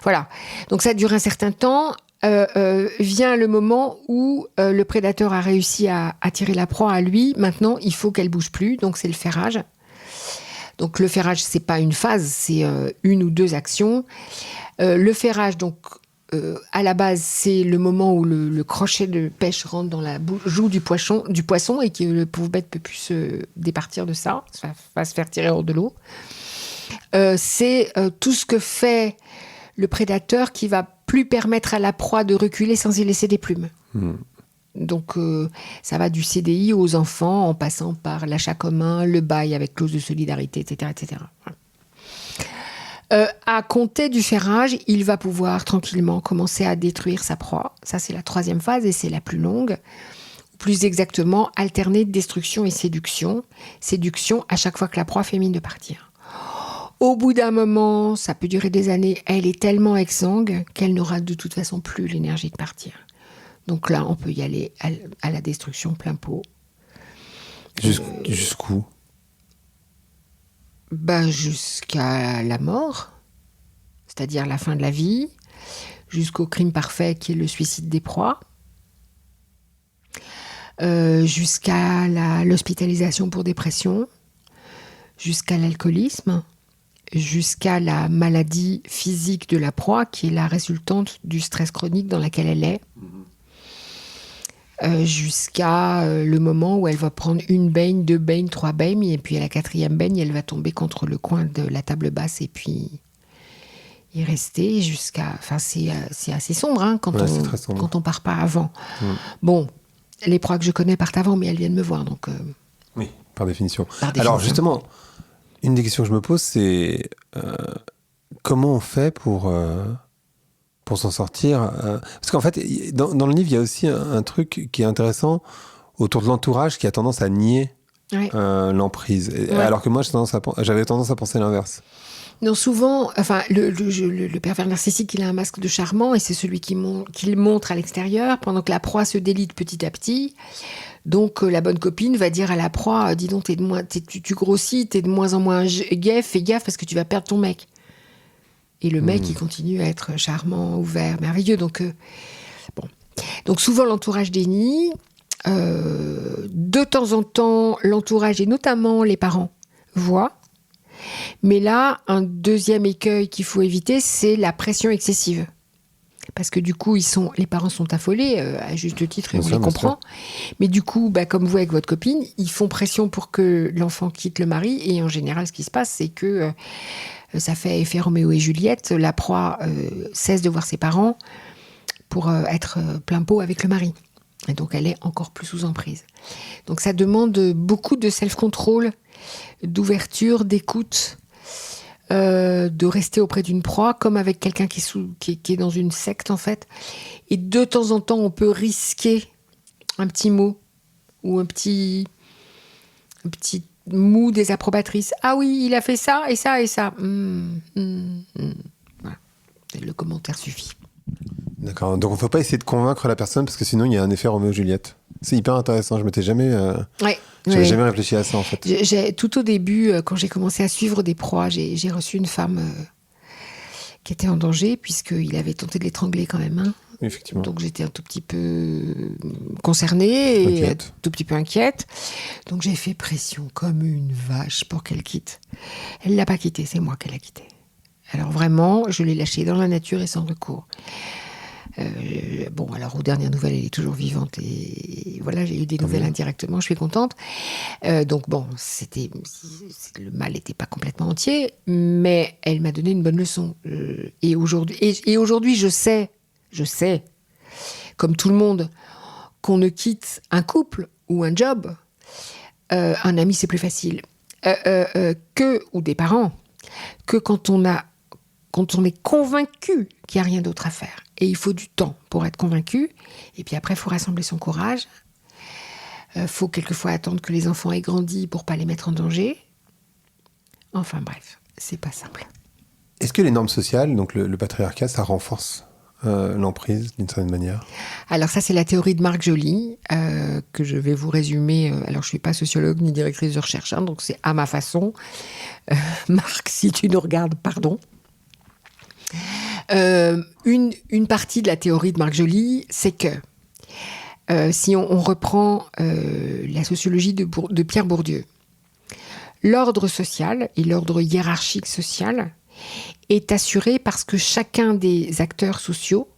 Voilà. Donc ça dure un certain temps. Vient le moment où le prédateur a réussi à attirer la proie à lui. Maintenant, il faut qu'elle bouge plus. Donc c'est le ferrage. Donc le ferrage, c'est pas une phase, c'est 1 ou 2 actions. Le ferrage, donc à la base, c'est le moment où le crochet de pêche rentre dans la joue du poisson et que le pauvre bête peut plus se départir de ça, va se faire tirer hors de l'eau. C'est tout ce que fait le prédateur qui va plus permettre à la proie de reculer sans y laisser des plumes. Donc, ça va du CDI aux enfants, en passant par l'achat commun, le bail avec clause de solidarité, etc. etc. À compter du ferrage, il va pouvoir tranquillement commencer à détruire sa proie. Ça, c'est la 3e phase et c'est la plus longue. Plus exactement, alterner destruction et séduction. Séduction à chaque fois que la proie fait mine de partir. Au bout d'un moment, ça peut durer des années, elle est tellement exsangue qu'elle n'aura de toute façon plus l'énergie de partir. Donc là, on peut y aller à la destruction plein pot. Jusqu'où ? Jusqu'à la mort, c'est-à-dire la fin de la vie, jusqu'au crime parfait qui est le suicide des proies, jusqu'à l'hospitalisation pour dépression, jusqu'à l'alcoolisme, jusqu'à la maladie physique de la proie, qui est la résultante du stress chronique dans laquelle elle est, jusqu'à le moment où elle va prendre 1 baigne, 2 baignes, 3 baignes, et puis à la 4e baigne, elle va tomber contre le coin de la table basse, et puis y rester jusqu'à... Enfin, c'est assez sombre, hein, quand on part pas avant. Bon, les proies que je connais partent avant, mais elles viennent me voir, donc... Oui, par définition. Alors justement, une des questions que je me pose, c'est comment on fait pour s'en sortir Parce qu'en fait, dans le livre, il y a aussi un truc qui est intéressant autour de l'entourage qui a tendance à nier l'emprise. Alors que moi, j'avais tendance à penser l'inverse. Non, souvent, enfin, le pervers narcissique, il a un masque de charmant et c'est celui qu'il montre à l'extérieur pendant que la proie se délite petit à petit. Donc, la bonne copine va dire à la proie, dis donc, tu grossis, t'es de moins en moins gai, fais gaffe parce que tu vas perdre ton mec. Et le mec, il continue à être charmant, ouvert, merveilleux. Donc, bon. Donc, souvent, l'entourage dénie. De temps en temps, l'entourage et notamment les parents voient. Mais là, un deuxième écueil qu'il faut éviter, c'est la pression excessive. Parce que du coup, les parents sont affolés, à juste titre, et on les comprend. Mais du coup, comme vous avec votre copine, ils font pression pour que l'enfant quitte le mari. Et en général, ce qui se passe, c'est que ça fait effet Roméo et Juliette. La proie cesse de voir ses parents pour être plein pot avec le mari. Et donc, elle est encore plus sous emprise. Donc, ça demande beaucoup de self-control, d'ouverture, d'écoute, de rester auprès d'une proie, comme avec quelqu'un qui est dans une secte, en fait. Et de temps en temps, on peut risquer un petit mot ou un petit mot désapprobatrice. Ah oui, il a fait ça et ça et ça. Voilà. Le commentaire suffit. D'accord. Donc, on ne faut pas essayer de convaincre la personne parce que sinon, il y a un effet Roméo et Juliette. C'est hyper intéressant. Je m'étais jamais... J'avais jamais réfléchi à ça, en fait. Tout au début, quand j'ai commencé à suivre des proies, j'ai reçu une femme qui était en danger, puisqu'il avait tenté de l'étrangler quand même. Hein. Effectivement. Donc j'étais un tout petit peu concernée et un tout petit peu inquiète. Donc j'ai fait pression comme une vache pour qu'elle quitte. Elle ne l'a pas quittée, c'est moi qu'elle a quitté. Alors vraiment, je l'ai lâchée dans la nature et sans recours. Alors aux dernières nouvelles, elle est toujours vivante et voilà, j'ai eu des nouvelles indirectement, je suis contente. Donc bon, le mal n'était pas complètement entier, mais elle m'a donné une bonne leçon. Et aujourd'hui, je sais, comme tout le monde, qu'on ne quitte un couple ou un job, un ami c'est plus facile, ou des parents, que quand on est convaincu qu'il n'y a rien d'autre à faire. Et il faut du temps pour être convaincu. Et puis après, il faut rassembler son courage. Il faut quelquefois attendre que les enfants aient grandi pour ne pas les mettre en danger. Enfin bref, c'est pas simple. Est-ce que les normes sociales, donc le patriarcat, ça renforce l'emprise d'une certaine manière? Alors ça, c'est la théorie de Marc Joly, que je vais vous résumer. Alors, je ne suis pas sociologue ni directrice de recherche, hein, donc c'est à ma façon. Marc, si tu nous regardes, pardon. Une partie de la théorie de Marc Joly, c'est que si on reprend la sociologie de Pierre Bourdieu, l'ordre social et l'ordre hiérarchique social est assuré parce que chacun des acteurs sociaux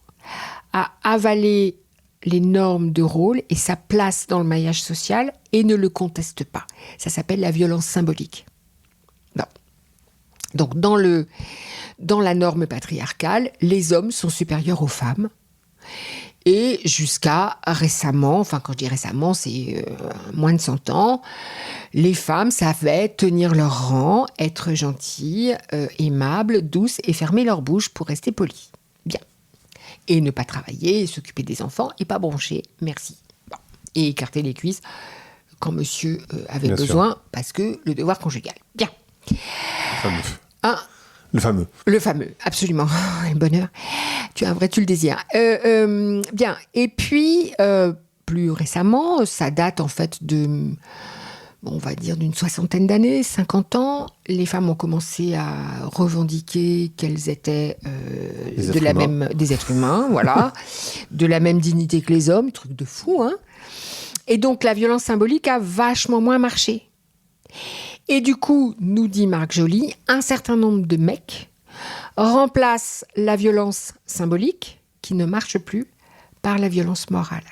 a avalé les normes de rôle et sa place dans le maillage social et ne le conteste pas. Ça s'appelle la violence symbolique. Non. Donc dans la norme patriarcale, les hommes sont supérieurs aux femmes. Et jusqu'à récemment, enfin quand je dis récemment, c'est moins de 100 ans, les femmes savaient tenir leur rang, être gentilles, aimables, douces et fermer leur bouche pour rester polies. Bien. Et ne pas travailler, s'occuper des enfants et pas broncher, merci. Bon. Et écarter les cuisses quand monsieur avait Bien besoin, sûr. Parce que le devoir conjugal. Bien. Le fameux, absolument. Le bonheur. Tu le désires. Bien. Et puis, plus récemment, ça date en fait on va dire d'une 60aine d'années, 50 ans. Les femmes ont commencé à revendiquer qu'elles étaient des êtres humains, voilà, de la même dignité que les hommes, truc de fou, hein. Et donc, la violence symbolique a vachement moins marché. Et du coup, nous dit Marc Joly, un certain nombre de mecs remplacent la violence symbolique, qui ne marche plus, par la violence morale.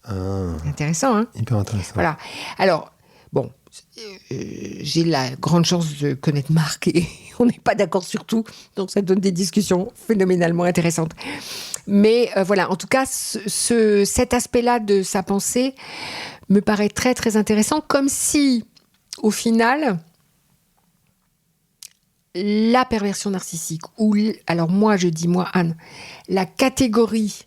Intéressant, hein ? Hyper intéressant. Voilà. Alors, bon, j'ai la grande chance de connaître Marc et on n'est pas d'accord sur tout, donc ça donne des discussions phénoménalement intéressantes. Mais voilà, en tout cas, cet aspect-là de sa pensée me paraît très, très intéressant, comme si, au final, la perversion narcissique, ou, alors moi, je dis, moi, Anne, la catégorie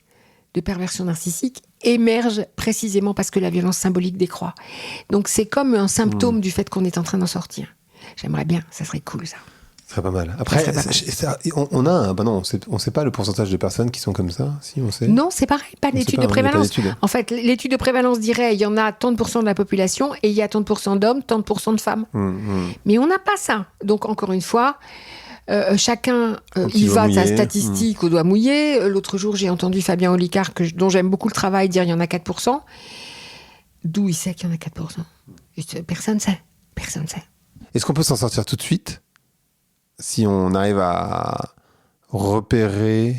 de perversion narcissique émerge précisément parce que la violence symbolique décroît. Donc c'est comme un symptôme du fait qu'on est en train d'en sortir. J'aimerais bien, ça serait cool ça. Ce serait pas mal. Après, on a non, on sait pas le pourcentage de personnes qui sont comme ça, si on sait. Non, c'est pareil, pas d'étude de prévalence. En fait, l'étude de prévalence dirait il y en a tant de pourcents de la population et il y a tant de pourcents d'hommes, tant de pourcents de femmes. Mais on n'a pas ça. Donc encore une fois, chacun y va de sa statistique au doigt mouillé. L'autre jour, j'ai entendu Fabien Olicard, dont j'aime beaucoup le travail, dire il y en a 4%. D'où il sait qu'il y en a 4%? Personne ne sait. Personne ne sait. Est-ce qu'on peut s'en sortir tout de suite si on arrive à repérer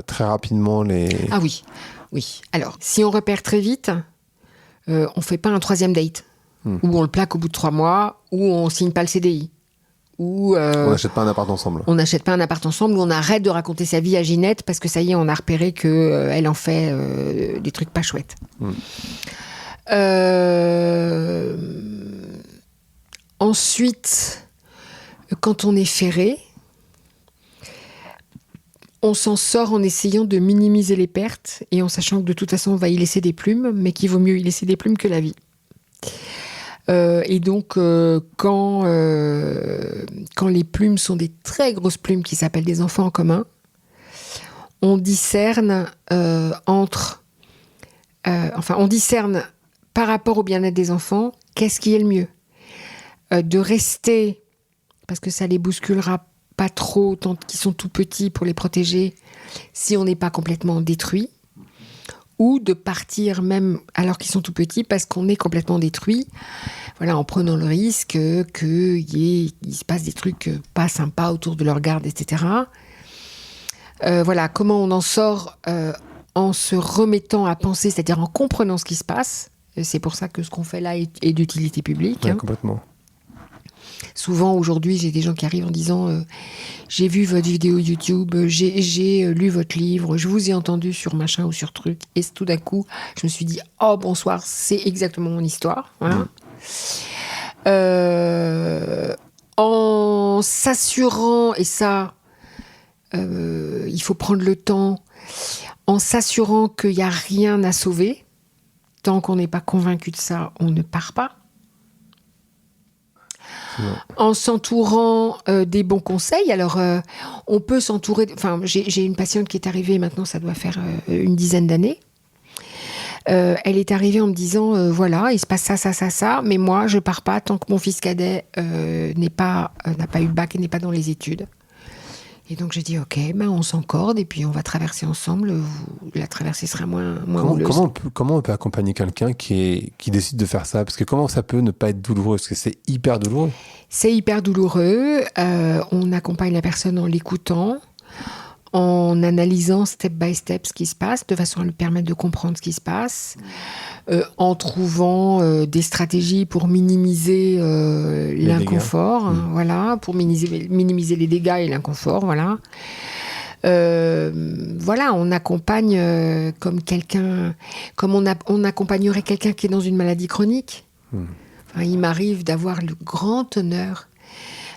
très rapidement les... Ah oui, oui. Alors, si on repère très vite, on ne fait pas un 3e date, ou on le plaque au bout de 3 mois, ou on signe pas le CDI. On n'achète pas un appart ensemble. On n'achète pas un appart ensemble, ou on arrête de raconter sa vie à Ginette parce que ça y est, on a repéré qu'elle en fait des trucs pas chouettes. Ensuite, quand on est ferré, on s'en sort en essayant de minimiser les pertes et en sachant que de toute façon, on va y laisser des plumes, mais qu'il vaut mieux y laisser des plumes que la vie. Et donc, quand les plumes sont des très grosses plumes qui s'appellent des enfants en commun, on discerne on discerne par rapport au bien-être des enfants, qu'est-ce qui est le mieux ? De rester, parce que ça les bousculera pas trop, tant qu'ils sont tout petits, pour les protéger, si on n'est pas complètement détruit, ou de partir même alors qu'ils sont tout petits parce qu'on est complètement détruit, voilà, en prenant le risque qu'il se passe des trucs pas sympas autour de leur garde, etc. Voilà, comment on en sort en se remettant à penser, c'est-à-dire en comprenant ce qui se passe. C'est pour ça que ce qu'on fait là est d'utilité publique. Ouais, complètement. Souvent, aujourd'hui, j'ai des gens qui arrivent en disant j'ai vu votre vidéo YouTube, j'ai lu votre livre, je vous ai entendu sur machin ou sur truc. Et tout d'un coup, je me suis dit oh, bonsoir, c'est exactement mon histoire. Voilà. En s'assurant, et ça, il faut prendre le temps, en s'assurant qu'il n'y a rien à sauver. Tant qu'on n'est pas convaincu de ça, on ne part pas. En s'entourant des bons conseils. Alors, on peut s'entourer... Enfin, j'ai une patiente qui est arrivée, maintenant ça doit faire une dizaine d'années. Elle est arrivée en me disant, voilà, il se passe ça, mais moi, je pars pas tant que mon fils cadet n'a pas eu le bac et n'est pas dans les études. Et donc, j'ai dit, ok, on s'encorde et puis on va traverser ensemble. La traversée sera moins houleuse. Comment on peut accompagner quelqu'un qui décide de faire ça ? Parce que comment ça peut ne pas être douloureux ? Parce que c'est hyper douloureux. C'est hyper douloureux. On accompagne la personne en l'écoutant, en analysant step by step ce qui se passe, de façon à lui permettre de comprendre ce qui se passe, en trouvant des stratégies pour minimiser l'inconfort, voilà, pour minimiser les dégâts et l'inconfort, voilà. Voilà, on accompagne comme on accompagnerait quelqu'un qui est dans une maladie chronique. Enfin, il m'arrive d'avoir le grand honneur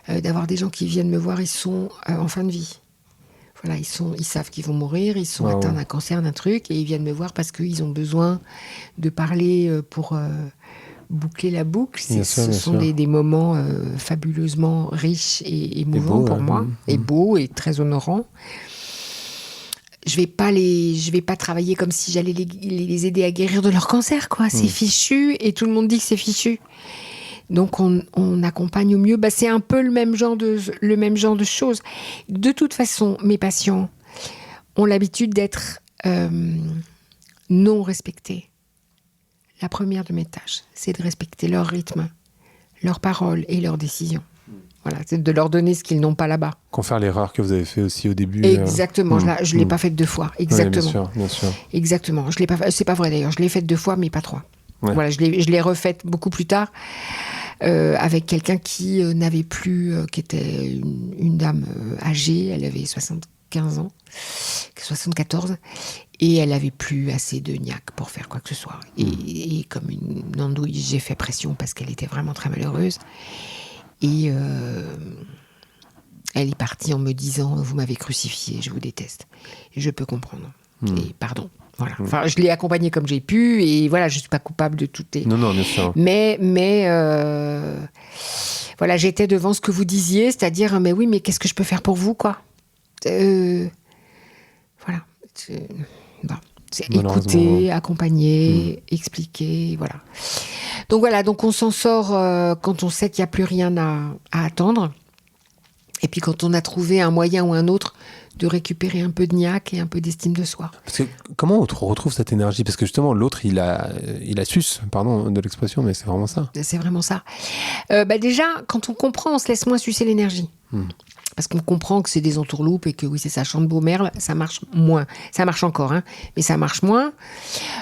d'avoir des gens qui viennent me voir, ils sont en fin de vie. Voilà, ils savent qu'ils vont mourir, ils sont atteints d'un cancer, d'un truc, et ils viennent me voir parce qu'ils ont besoin de parler pour boucler la boucle. Ce sont des moments fabuleusement riches et émouvants pour moi, et beaux et très honorants. Je vais pas travailler comme si j'allais les aider à guérir de leur cancer, quoi. C'est fichu, et tout le monde dit que c'est fichu. Donc on accompagne au mieux. C'est un peu le même genre de choses. De toute façon, mes patients ont l'habitude d'être non respectés. La première de mes tâches, c'est de respecter leur rythme, leurs paroles et leurs décisions. Voilà, c'est de leur donner ce qu'ils n'ont pas là-bas. Confère l'erreur que vous avez fait aussi au début. Exactement, je ne l'ai pas faite 2 fois. Exactement. Oui, bien sûr. Exactement. Je l'ai pas, c'est pas vrai d'ailleurs, je l'ai faite 2 fois, mais pas 3. Ouais. Voilà, je l'ai refaite beaucoup plus tard avec quelqu'un qui n'avait plus, qui était une dame âgée, elle avait 75 ans, 74, et elle n'avait plus assez de niaque pour faire quoi que ce soit. Et comme une andouille, j'ai fait pression parce qu'elle était vraiment très malheureuse. Et elle est partie en me disant « Vous m'avez crucifié, je vous déteste. » Et je peux comprendre. Et pardon. Voilà. Enfin, je l'ai accompagnée comme j'ai pu, et voilà, je ne suis pas coupable de tout. Non, bien sûr. Mais voilà, j'étais devant ce que vous disiez, c'est-à-dire « Mais oui, mais qu'est-ce que je peux faire pour vous, quoi ?» Voilà. C'est écouter, accompagner, expliquer, voilà. Donc voilà, donc on s'en sort quand on sait qu'il n'y a plus rien à attendre. Et puis quand on a trouvé un moyen ou un autre de récupérer un peu de niaque et un peu d'estime de soi. Parce que comment on retrouve cette énergie ? Parce que justement, l'autre, il a suce, pardon de l'expression, mais c'est vraiment ça. C'est vraiment ça. Déjà, quand on comprend, on se laisse moins sucer l'énergie. Parce qu'on comprend que c'est des entourloupes et que oui, c'est ça, chante beau merle, ça marche moins. Ça marche encore, hein, mais ça marche moins.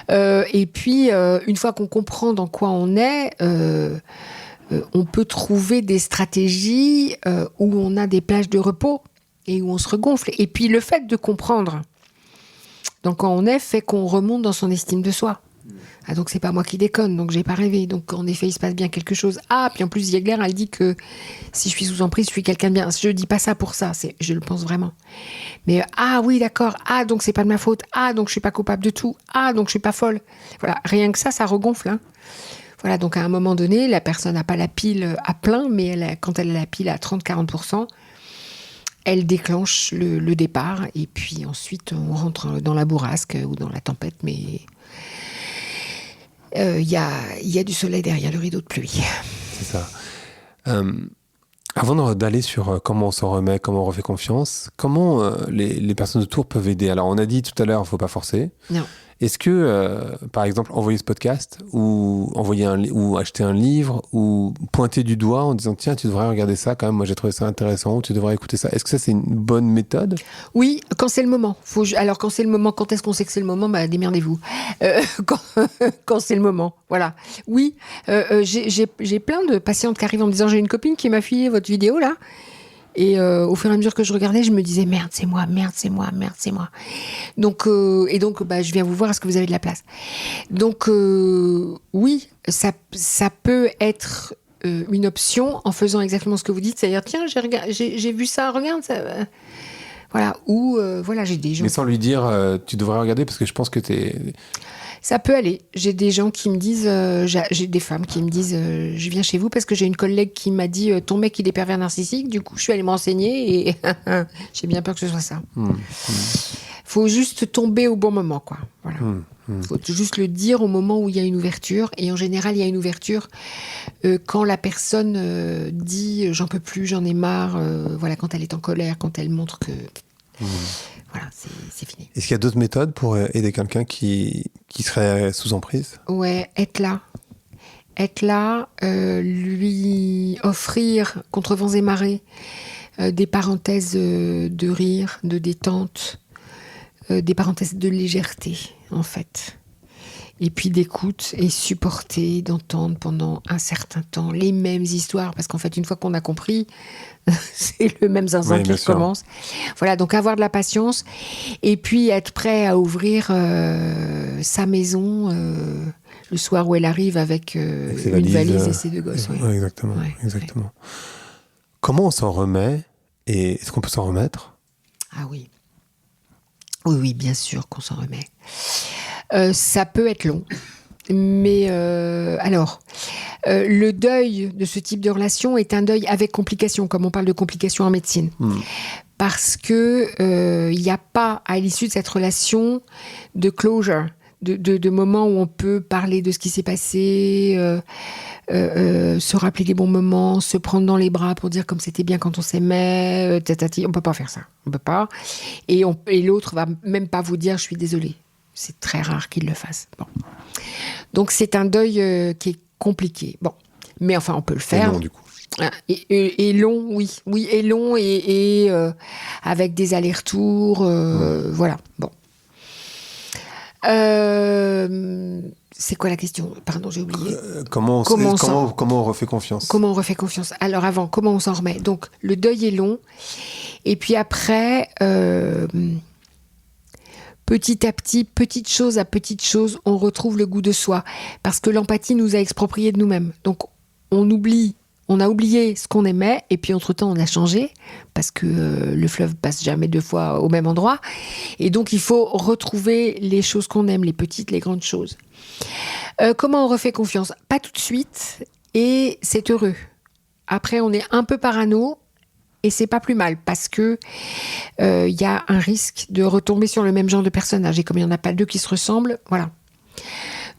Et puis, une fois qu'on comprend dans quoi on est, on peut trouver des stratégies où on a des plages de repos et où on se regonfle. Et puis, le fait de comprendre dans quoi on est fait qu'on remonte dans son estime de soi. Ah, donc c'est pas moi qui déconne, donc j'ai pas rêvé. Donc en effet, il se passe bien quelque chose. Ah, puis en plus, Ziegler, elle dit que si je suis sous emprise, je suis quelqu'un de bien. Je dis pas ça pour ça, je le pense vraiment. Mais ah oui, d'accord. Ah, donc c'est pas de ma faute. Ah, donc je suis pas coupable de tout. Ah, donc je suis pas folle. Voilà, rien que ça regonfle. Hein. Voilà, donc à un moment donné, la personne n'a pas la pile à plein, mais quand elle a la pile à 30-40%, elle déclenche le départ. Et puis ensuite, on rentre dans la bourrasque ou dans la tempête, mais... Il y a du soleil derrière le rideau de pluie. C'est ça. Avant d'aller sur comment on s'en remet, comment on refait confiance, comment les personnes autour peuvent aider ? Alors, on a dit tout à l'heure, il ne faut pas forcer. Non. Est-ce que, par exemple, envoyer ce podcast ou ou acheter un livre ou pointer du doigt en disant « Tiens, tu devrais regarder ça quand même, moi j'ai trouvé ça intéressant, ou tu devrais écouter ça ». Est-ce que ça, c'est une bonne méthode ? Oui, quand c'est le moment. Alors, quand c'est le moment, quand est-ce qu'on sait que c'est le moment ? Démerdez-vous. Quand c'est le moment, voilà. Oui, j'ai plein de patientes qui arrivent en me disant « J'ai une copine qui m'a filé votre vidéo, là ». Et au fur et à mesure que je regardais, je me disais merde, c'est moi. Donc, je viens vous voir, est-ce que vous avez de la place ? Donc, oui, ça peut être une option en faisant exactement ce que vous dites, c'est-à-dire tiens, j'ai vu ça, regarde ça. Voilà, ou voilà, j'ai des gens. Mais sans lui dire tu devrais regarder parce que je pense que t'es. Ça peut aller. J'ai des gens qui me disent, j'ai des femmes qui me disent, je viens chez vous parce que j'ai une collègue qui m'a dit, ton mec il est pervers narcissique. Du coup, je suis allée me renseigner et j'ai bien peur que ce soit ça. Faut juste tomber au bon moment, quoi. Voilà. Faut juste le dire au moment où il y a une ouverture. Et en général, il y a une ouverture quand la personne dit, j'en peux plus, j'en ai marre. Voilà, quand elle est en colère, quand elle montre que. Voilà, c'est fini. Est-ce qu'il y a d'autres méthodes pour aider quelqu'un qui serait sous emprise ? Ouais, être là, lui offrir contre vents et marées des parenthèses de rire, de détente, des parenthèses de légèreté, en fait. Et puis d'écoute et supporter, d'entendre pendant un certain temps les mêmes histoires, parce qu'en fait, une fois qu'on a compris, c'est le même zinzin qui recommence. Voilà, donc avoir de la patience et puis être prêt à ouvrir sa maison le soir où elle arrive avec une valise et ses 2 gosses. Ouais, exactement. Comment on s'en remet et est-ce qu'on peut s'en remettre ? Ah oui. Oui, bien sûr qu'on s'en remet. Ça peut être long. Mais le deuil de ce type de relation est un deuil avec complications, comme on parle de complications en médecine. Parce que il n'y a pas, à l'issue de cette relation, de closure, de moments où on peut parler de ce qui s'est passé, se rappeler des bons moments, se prendre dans les bras pour dire comme c'était bien quand on s'aimait, tatati. On peut pas faire ça. On peut pas. Et l'autre va même pas vous dire « je suis désolée ». C'est très rare qu'il le fasse. Bon. Donc, c'est un deuil qui est compliqué. Bon. Mais enfin, on peut le Et faire. non, du coup. Et long, oui. Oui, et long, et avec des allers-retours. Voilà, bon. C'est quoi la question? Pardon, j'ai oublié. Comment on refait confiance? Comment on refait confiance? Alors avant, comment on s'en remet? Donc, le deuil est long. Et puis après, petit à petit, petite chose à petite chose, on retrouve le goût de soi. Parce que l'empathie nous a expropriés de nous-mêmes. Donc, on a oublié ce qu'on aimait, et puis entre-temps, on a changé, parce que le fleuve passe jamais 2 fois au même endroit. Et donc, il faut retrouver les choses qu'on aime, les petites, les grandes choses. Comment on refait confiance? Pas tout de suite, et c'est heureux. Après, on est un peu parano, et c'est pas plus mal, parce que y a un risque de retomber sur le même genre de personnage. Et comme il n'y en a pas 2 qui se ressemblent, voilà.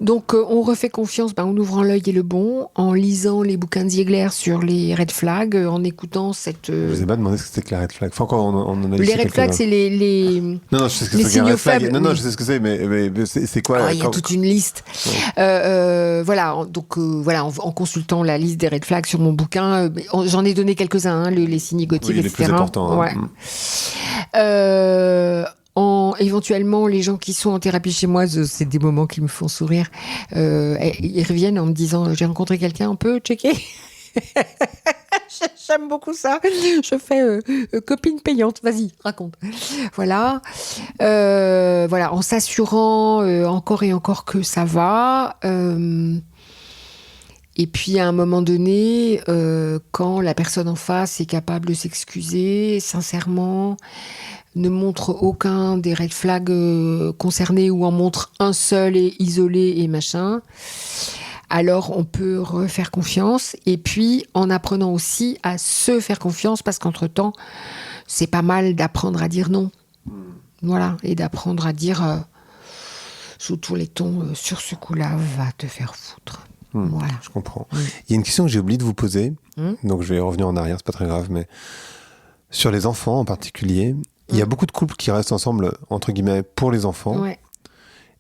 Donc, on refait confiance en ouvrant l'œil et le bon, en lisant les bouquins de Ziegler sur les red flags, en écoutant cette... Je vous ai pas demandé ce que c'était que la red flag. Enfin, encore, on en a Les red flags, c'est les Non, je sais ce que les c'est qu'un signaux red flag. faibles. Non, Oui. je sais ce que c'est, mais c'est quoi? Il y a toute une liste. Voilà, donc voilà, en consultant la liste des red flags sur mon bouquin, j'en ai donné quelques-uns, les signes égotiques, Oui, les etc. plus importants. Ouais. Éventuellement, les gens qui sont en thérapie chez moi, c'est des moments qui me font sourire. Ils reviennent en me disant, j'ai rencontré quelqu'un, on peut checker? J'aime beaucoup ça. Je fais copine payante. Vas-y, raconte. Voilà. Voilà, en s'assurant encore et encore que ça va. Et puis, à un moment donné, quand la personne en face est capable de s'excuser sincèrement, ne montre aucun des red flags concernés, ou en montre un seul et isolé et machin, alors on peut refaire confiance. Et puis, en apprenant aussi à se faire confiance, parce qu'entre-temps, c'est pas mal d'apprendre à dire non. Voilà, et d'apprendre à dire sous tous les tons, sur ce coup-là, va te faire foutre. Voilà. Je comprends. Il y a une question que j'ai oublié de vous poser, donc je vais revenir en arrière, c'est pas très grave, mais sur les enfants en particulier, il y a beaucoup de couples qui restent ensemble, entre guillemets, pour les enfants. Ouais.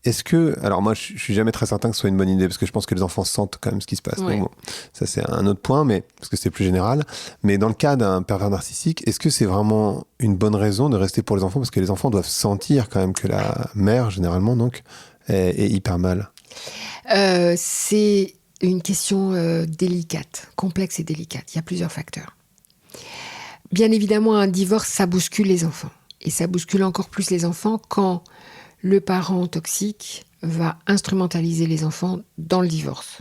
Est-ce que... Alors moi, je suis jamais très certain que ce soit une bonne idée, parce que je pense que les enfants sentent quand même ce qui se passe. Ouais. Donc, bon, ça, c'est un autre point, mais parce que c'est plus général. Mais dans le cas d'un pervers narcissique, est-ce que c'est vraiment une bonne raison de rester pour les enfants? Parce que les enfants doivent sentir quand même que la mère, généralement, donc, est hyper mal. C'est une question délicate, complexe et délicate. Il y a plusieurs facteurs. Bien évidemment, un divorce, ça bouscule les enfants. Et ça bouscule encore plus les enfants quand le parent toxique va instrumentaliser les enfants dans le divorce.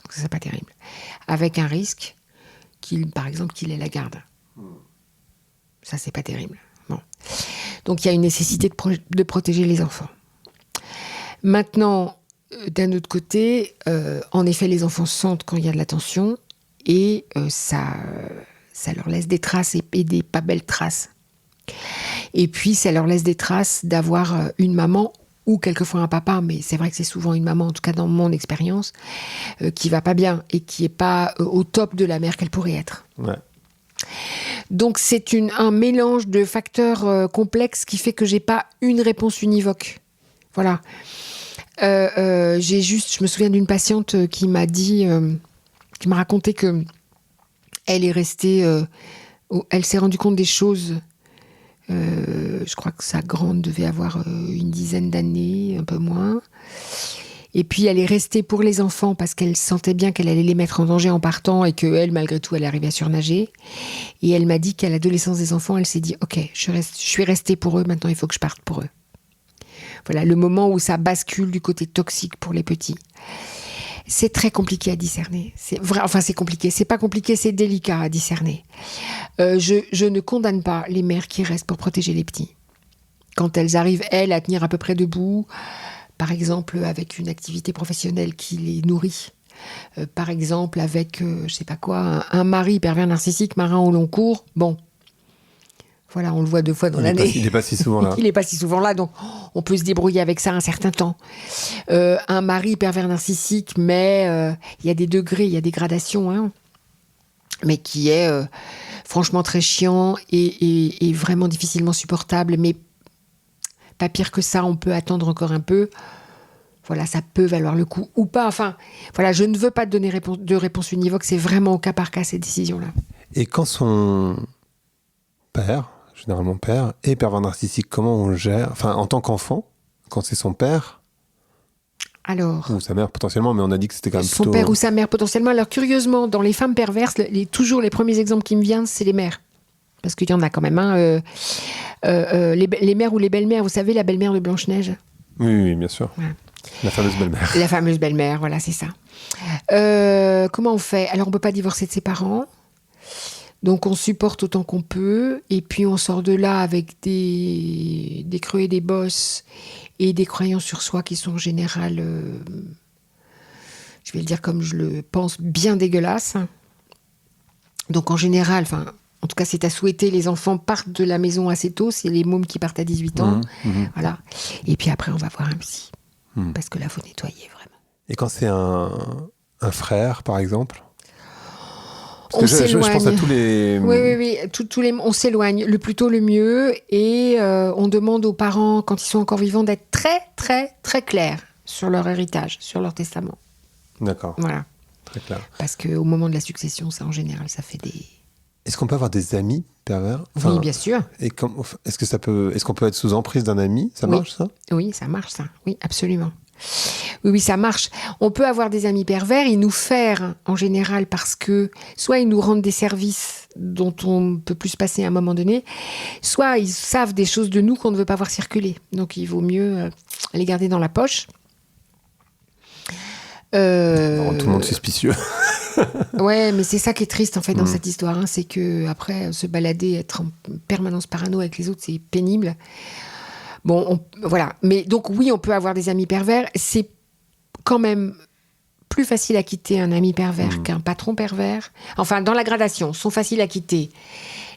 Donc ça, c'est pas terrible. Avec un risque, par exemple, qu'il ait la garde. Ça, c'est pas terrible. Bon. Donc il y a une nécessité de protéger les enfants. Maintenant, d'un autre côté, en effet, les enfants sentent quand il y a de la tension, et ça leur laisse des traces, et des pas belles traces. Et puis, ça leur laisse des traces d'avoir une maman, ou quelquefois un papa, mais c'est vrai que c'est souvent une maman, en tout cas dans mon expérience, qui va pas bien, et qui est pas au top de la mère qu'elle pourrait être. Ouais. Donc, c'est un mélange de facteurs complexes qui fait que j'ai pas une réponse univoque. Voilà. Je me souviens d'une patiente qui m'a dit, qui m'a raconté que elle est restée, elle s'est rendue compte des choses. Je crois que sa grande devait avoir une dizaine d'années, un peu moins. Et puis elle est restée pour les enfants parce qu'elle sentait bien qu'elle allait les mettre en danger en partant, et qu'elle, malgré tout, elle arrivait à surnager. Et elle m'a dit qu'à l'adolescence des enfants, elle s'est dit « Ok, je suis restée pour eux, maintenant il faut que je parte pour eux ». Voilà, le moment où ça bascule du côté toxique pour les petits. C'est très compliqué à discerner. C'est compliqué. C'est pas compliqué, c'est délicat à discerner. Je ne condamne pas les mères qui restent pour protéger les petits. Quand elles arrivent, elles, à tenir à peu près debout, par exemple avec une activité professionnelle qui les nourrit, par exemple avec, je sais pas quoi, un mari pervers narcissique, marin au long cours, bon... Voilà, on le voit 2 fois dans l'année. Il n'est pas si souvent là. Il n'est pas si souvent là, donc on peut se débrouiller avec ça un certain temps. Un mari pervers narcissique, mais il y a des degrés, il y a des gradations, hein, mais qui est franchement très chiant et vraiment difficilement supportable, mais pas pire que ça, on peut attendre encore un peu. Voilà, ça peut valoir le coup ou pas. Enfin, voilà, je ne veux pas te donner de réponse univoque. C'est vraiment au cas par cas, ces décisions-là. Et quand son père, généralement père, est pervers narcissique, comment on gère, enfin, en tant qu'enfant, quand c'est son père Alors, ou sa mère potentiellement, mais on a dit que c'était quand même son plutôt... père ou sa mère potentiellement. Alors, curieusement, dans les femmes perverses, toujours les premiers exemples qui me viennent, c'est les mères. Parce qu'il y en a quand même, hein. Les mères ou les belles-mères. Vous savez, la belle-mère de Blanche-Neige. Oui, bien sûr. Voilà. La fameuse belle-mère. La fameuse belle-mère, voilà, c'est ça. Comment on fait? Alors, on ne peut pas divorcer de ses parents. Donc, on supporte autant qu'on peut. Et puis, on sort de là avec des creux et des bosses et des croyances sur soi qui sont en général, je vais le dire comme je le pense, bien dégueulasses. Donc, en général, en tout cas, c'est à souhaiter, les enfants partent de la maison assez tôt. C'est les mômes qui partent à 18 ans. Voilà. Et puis après, on va voir un psy. Parce que là, il faut nettoyer, vraiment. Et quand c'est un frère, par exemple? On s'éloigne. Je pense à tous les... Oui. On s'éloigne le plus tôt, le mieux. Et on demande aux parents, quand ils sont encore vivants, d'être très, très, très clairs sur leur héritage, sur leur testament. D'accord. Voilà. Très clair. Parce qu'au moment de la succession, ça, en général, ça fait des... Est-ce qu'on peut avoir des amis pervers? Oui, bien sûr. Est-ce qu'on peut être sous emprise d'un ami? Ça marche, ça? Oui, ça marche, ça. Oui, absolument. Oui, ça marche. On peut avoir des amis pervers et nous faire, en général, parce que soit ils nous rendent des services dont on peut plus se passer à un moment donné, soit ils savent des choses de nous qu'on ne veut pas voir circuler. Donc, il vaut mieux les garder dans la poche. Tout le monde suspicieux. Ouais, mais c'est ça qui est triste en fait dans cette histoire, hein, c'est que après se balader, être en permanence parano avec les autres, c'est pénible. Bon, voilà. Mais donc oui, on peut avoir des amis pervers. C'est quand même plus facile à quitter un ami pervers qu'un patron pervers. Enfin, dans la gradation, sont faciles à quitter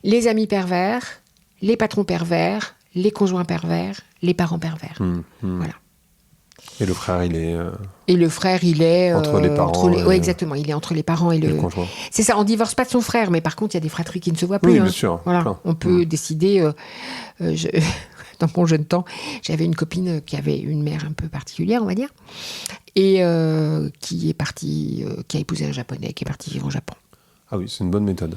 les amis pervers, les patrons pervers, les conjoints pervers, les parents pervers. Voilà. Et le frère, il est... Et le frère, il est... entre les parents. Oui, exactement. Il est entre les parents et le conjoint. C'est ça, on divorce pas de son frère, mais par contre, il y a des fratries qui ne se voient plus. Oui, bien sûr. Voilà. Plein. On peut décider... dans mon jeune temps, j'avais une copine qui avait une mère un peu particulière, on va dire, et qui est partie, qui a épousé un Japonais, qui est parti vivre au Japon. Ah oui, c'est une bonne méthode.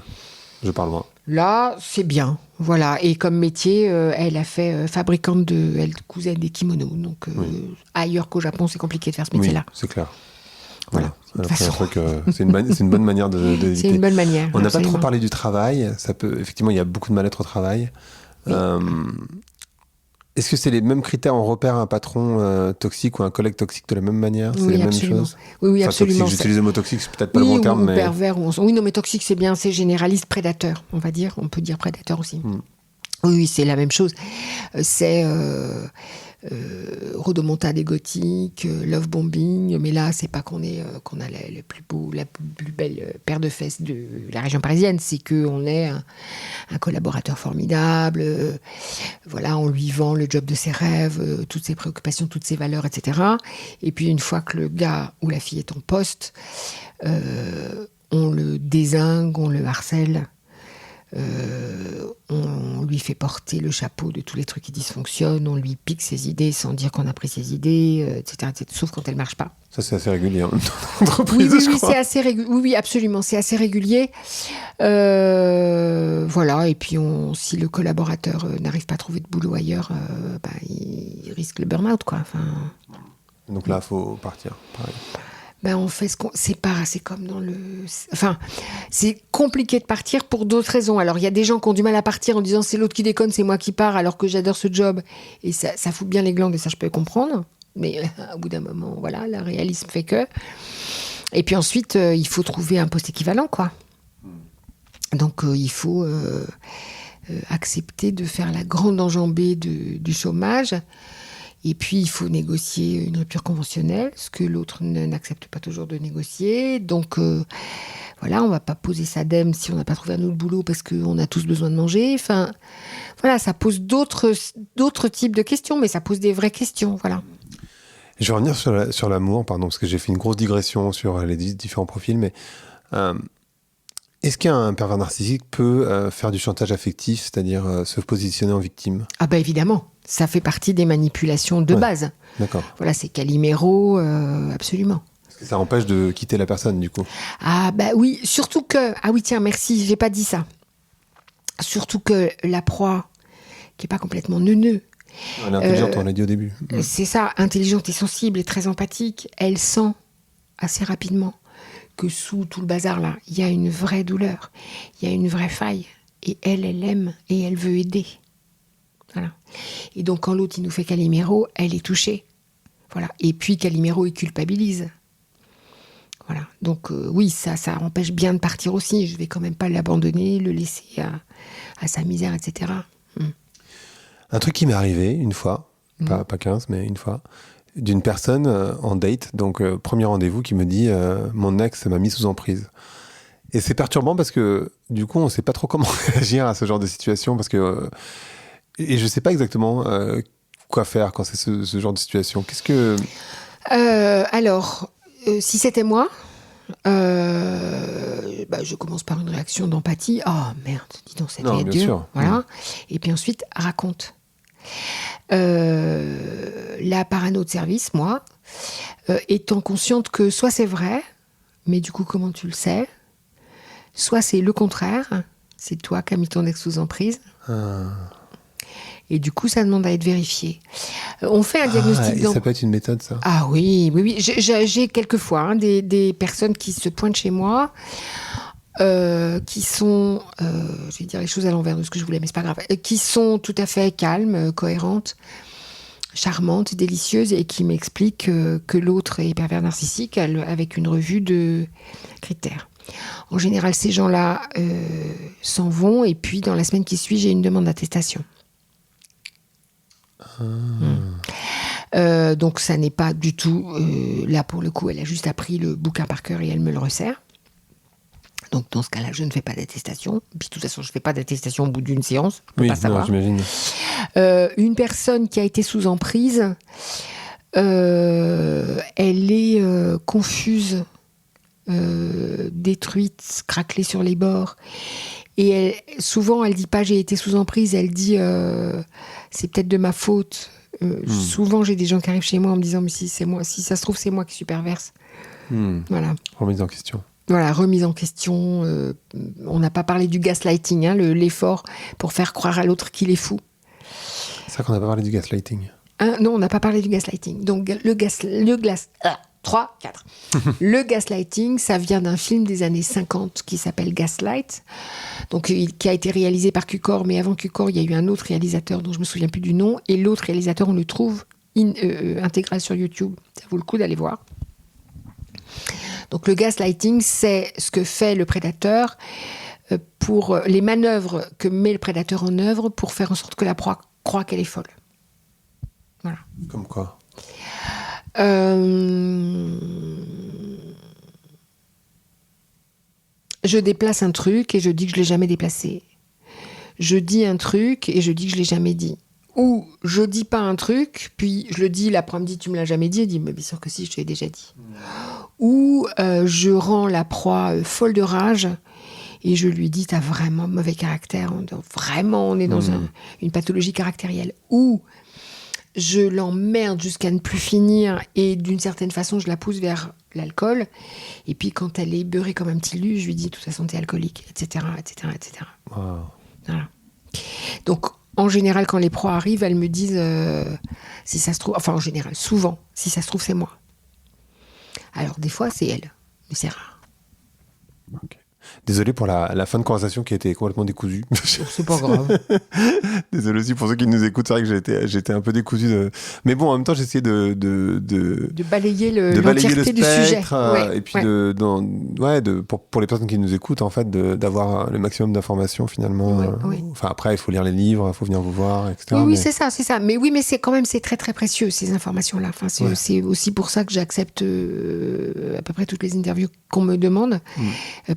Je parle moi. Là, c'est bien, voilà. Et comme métier, elle a fait fabricante elle cousait des kimonos. Donc, ailleurs qu'au Japon, c'est compliqué de faire ce métier-là. Oui, c'est clair. Voilà. C'est une bonne manière d'éviter. C'est une bonne manière. On n'a pas trop parlé du travail. Ça peut, effectivement, il y a beaucoup de mal-être au travail. Oui. Est-ce que c'est les mêmes critères? On repère un patron toxique ou un collègue toxique de la même manière? C'est les mêmes choses? Oui, absolument. Toxique, j'utilise le mot toxique, c'est peut-être pas le bon terme. Ou pervers. Oui, non, mais toxique, c'est bien, c'est généraliste, prédateur, on va dire. On peut dire prédateur aussi. Oui, c'est la même chose. C'est rodomontade égotique, love bombing, mais là, c'est pas qu'on a la plus belle paire de fesses de la région parisienne, c'est qu'on est un collaborateur formidable, voilà, on lui vend le job de ses rêves, toutes ses préoccupations, toutes ses valeurs, etc. Et puis, une fois que le gars ou la fille est en poste, on le dézingue, on le harcèle. On lui fait porter le chapeau de tous les trucs qui dysfonctionnent, on lui pique ses idées sans dire qu'on a pris ses idées, etc., sauf quand elles ne marchent pas. Ça, c'est assez régulier en entreprise, oui, je crois. C'est assez régulier. Oui, absolument, c'est assez régulier. Voilà, et puis si le collaborateur n'arrive pas à trouver de boulot ailleurs, il risque le burn-out, quoi. Donc là, il faut partir, pareil. On fait c'est comme dans le... Enfin, c'est compliqué de partir pour d'autres raisons. Alors, il y a des gens qui ont du mal à partir en disant c'est l'autre qui déconne, c'est moi qui pars, alors que j'adore ce job. Et ça fout bien les glandes, et ça, je peux comprendre. Mais au bout d'un moment, voilà, le réalisme fait que... Et puis ensuite, il faut trouver un poste équivalent, quoi. Donc, il faut accepter de faire la grande enjambée du chômage. Et puis, il faut négocier une rupture conventionnelle, ce que l'autre n'accepte pas toujours de négocier. Donc, voilà, on ne va pas poser sa dème si on n'a pas trouvé un autre boulot parce qu'on a tous besoin de manger. Enfin, voilà, ça pose d'autres types de questions, mais ça pose des vraies questions, voilà. Je vais revenir sur l'amour, pardon, parce que j'ai fait une grosse digression sur les différents profils, mais est-ce qu'un pervers narcissique peut faire du chantage affectif, c'est-à-dire se positionner en victime? Ah évidemment. Ça fait partie des manipulations de base. D'accord. Voilà, c'est Calimero, absolument. Est-ce que ça empêche de quitter la personne, du coup? Ah bah oui, surtout que... Ah oui, tiens, merci, j'ai pas dit ça. Surtout que la proie, qui est pas complètement neuneux... Elle est intelligente, on l'a dit au début. C'est ça, intelligente et sensible et très empathique. Elle sent assez rapidement que sous tout le bazar là, il y a une vraie douleur, il y a une vraie faille. Et elle aime et elle veut aider. Voilà. Et donc quand l'autre il nous fait Calimero, elle est touchée. Voilà. Et puis Calimero il culpabilise. Voilà. Donc oui, ça empêche bien de partir aussi. Je vais quand même pas l'abandonner, le laisser à sa misère, etc. Un truc qui m'est arrivé une fois, pas 15, mais une fois, d'une personne en date, donc premier rendez-vous, qui me dit mon ex m'a mis sous emprise. Et c'est perturbant parce que du coup, on ne sait pas trop comment réagir à ce genre de situation, parce que et je ne sais pas exactement quoi faire quand c'est ce genre de situation. Qu'est-ce que... Alors, si c'était moi, je commence par une réaction d'empathie. Oh merde, dis donc, c'était dur. Voilà. Et puis ensuite, raconte. La parano de service, moi, étant consciente que soit c'est vrai, mais du coup, comment tu le sais? Soit c'est le contraire, c'est toi qui as mis ton ex sous emprise. Et du coup, ça demande à être vérifié. On fait un diagnostic... Ça peut être une méthode, ça? Ah oui. J'ai quelquefois des personnes qui se pointent chez moi, qui sont... je vais dire les choses à l'envers de ce que je voulais, mais c'est pas grave. Qui sont tout à fait calmes, cohérentes, charmantes, délicieuses, et qui m'expliquent que l'autre est pervers narcissique avec une revue de critères. En général, ces gens-là s'en vont, et puis dans la semaine qui suit, j'ai une demande d'attestation. Donc ça n'est pas du tout là pour le coup, elle a juste appris le bouquin par cœur et elle me le resserre. Donc dans ce cas-là, je ne fais pas d'attestation. Puis de toute façon, je ne fais pas d'attestation au bout d'une séance. Je peux pas savoir. J'imagine. Une personne qui a été sous emprise, elle est confuse, détruite, craquelée sur les bords. Et souvent, elle dit pas j'ai été sous emprise, elle dit c'est peut-être de ma faute. Souvent, j'ai des gens qui arrivent chez moi en me disant mais si c'est moi, si ça se trouve c'est moi qui suis perverse. Voilà. Remise en question. Voilà, remise en question. On n'a pas parlé du gaslighting, l'effort pour faire croire à l'autre qu'il est fou. C'est ça qu'on n'a pas parlé du gaslighting. Non, on n'a pas parlé du gaslighting. Donc le gaslighting, ça vient d'un film des années 50 qui s'appelle Gaslight, donc, qui a été réalisé par Cukor, mais avant Cukor, il y a eu un autre réalisateur dont je ne me souviens plus du nom, et l'autre réalisateur, on le trouve intégral sur YouTube. Ça vaut le coup d'aller voir. Donc le gaslighting, c'est ce que fait le prédateur pour les manœuvres que met le prédateur en œuvre pour faire en sorte que la proie croit qu'elle est folle. Voilà. Comme quoi? Je déplace un truc et je dis que je ne l'ai jamais déplacé. Je dis un truc et je dis que je ne l'ai jamais dit. Ou je dis pas un truc, puis je le dis, la proie me dit tu me l'as jamais dit, elle dit mais bien sûr que si, je te l'ai déjà dit. Ou je rends la proie folle de rage et je lui dis t'as vraiment mauvais caractère, vraiment on est dans une pathologie caractérielle. Ou je l'emmerde jusqu'à ne plus finir et d'une certaine façon je la pousse vers l'alcool, et puis quand elle est beurrée comme un petit lu, je lui dis de toute façon t'es alcoolique, etc. Wow. Voilà. Donc en général, quand les proies arrivent, elles me disent si ça se trouve, enfin en général, souvent, si ça se trouve, c'est moi. Alors des fois, c'est elle, mais c'est rare. Okay. Désolé pour la fin de conversation qui a été complètement décousue. C'est pas grave. Désolé aussi pour ceux qui nous écoutent. C'est vrai que j'étais un peu décousu. Mais bon, en même temps, j'essayais de balayer l'entièreté du sujet. Et puis pour les personnes qui nous écoutent, en fait, d'avoir le maximum d'informations finalement. Oui. Enfin, après, il faut lire les livres, il faut venir vous voir, etc. Oui, c'est ça. Mais oui, mais c'est quand même très très précieux ces informations-là. Enfin, c'est aussi pour ça que j'accepte à peu près toutes les interviews qu'on me demande,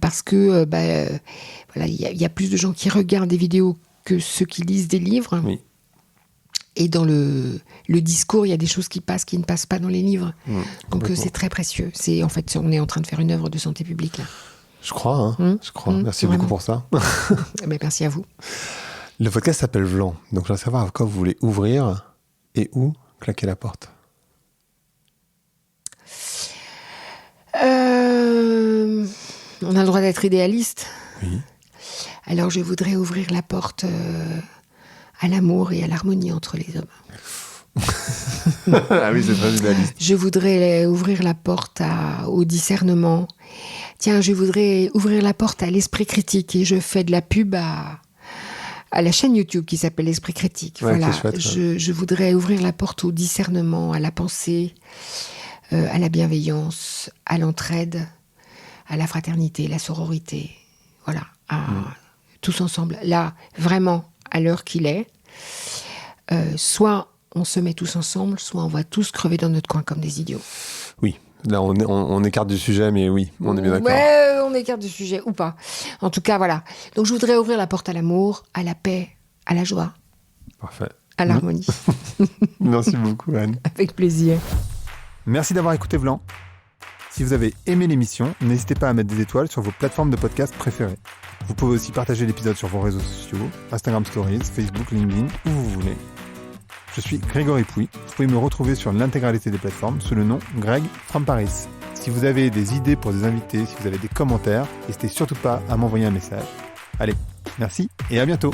parce que voilà, il y a plus de gens qui regardent des vidéos que ceux qui lisent des livres. Oui. Et dans le discours, il y a des choses qui passent, qui ne passent pas dans les livres. Donc c'est très précieux. En fait, on est en train de faire une œuvre de santé publique là. Je crois. Je crois. Merci vraiment beaucoup pour ça. Merci à vous. Le podcast s'appelle Vlan, donc je veux savoir à quoi vous voulez ouvrir et où claquer la porte. On a le droit d'être idéaliste. Oui. Alors je voudrais ouvrir la porte à l'amour et à l'harmonie entre les hommes. Ah oui, c'est très idéaliste. Je voudrais ouvrir la porte au discernement. Tiens, je voudrais ouvrir la porte à l'esprit critique et je fais de la pub à la chaîne YouTube qui s'appelle L'Esprit Critique. Ouais, voilà, chouette, je voudrais ouvrir la porte au discernement, à la pensée, à la bienveillance, à l'entraide, à la fraternité, la sororité. Voilà, tous ensemble. Là, vraiment, à l'heure qu'il est, soit on se met tous ensemble, soit on va tous crever dans notre coin comme des idiots. Oui, là on écarte du sujet, mais oui, on est bien d'accord. Ouais, on écarte du sujet, ou pas. En tout cas, voilà. Donc je voudrais ouvrir la porte à l'amour, à la paix, à la joie, Parfait. à l'harmonie. Merci beaucoup, Anne. Avec plaisir. Merci d'avoir écouté Vlan. Si vous avez aimé l'émission, n'hésitez pas à mettre des étoiles sur vos plateformes de podcast préférées. Vous pouvez aussi partager l'épisode sur vos réseaux sociaux, Instagram Stories, Facebook, LinkedIn, où vous voulez. Je suis Grégory Pouy. Vous pouvez me retrouver sur l'intégralité des plateformes sous le nom Greg from Paris. Si vous avez des idées pour des invités, si vous avez des commentaires, n'hésitez surtout pas à m'envoyer un message. Allez, merci et à bientôt.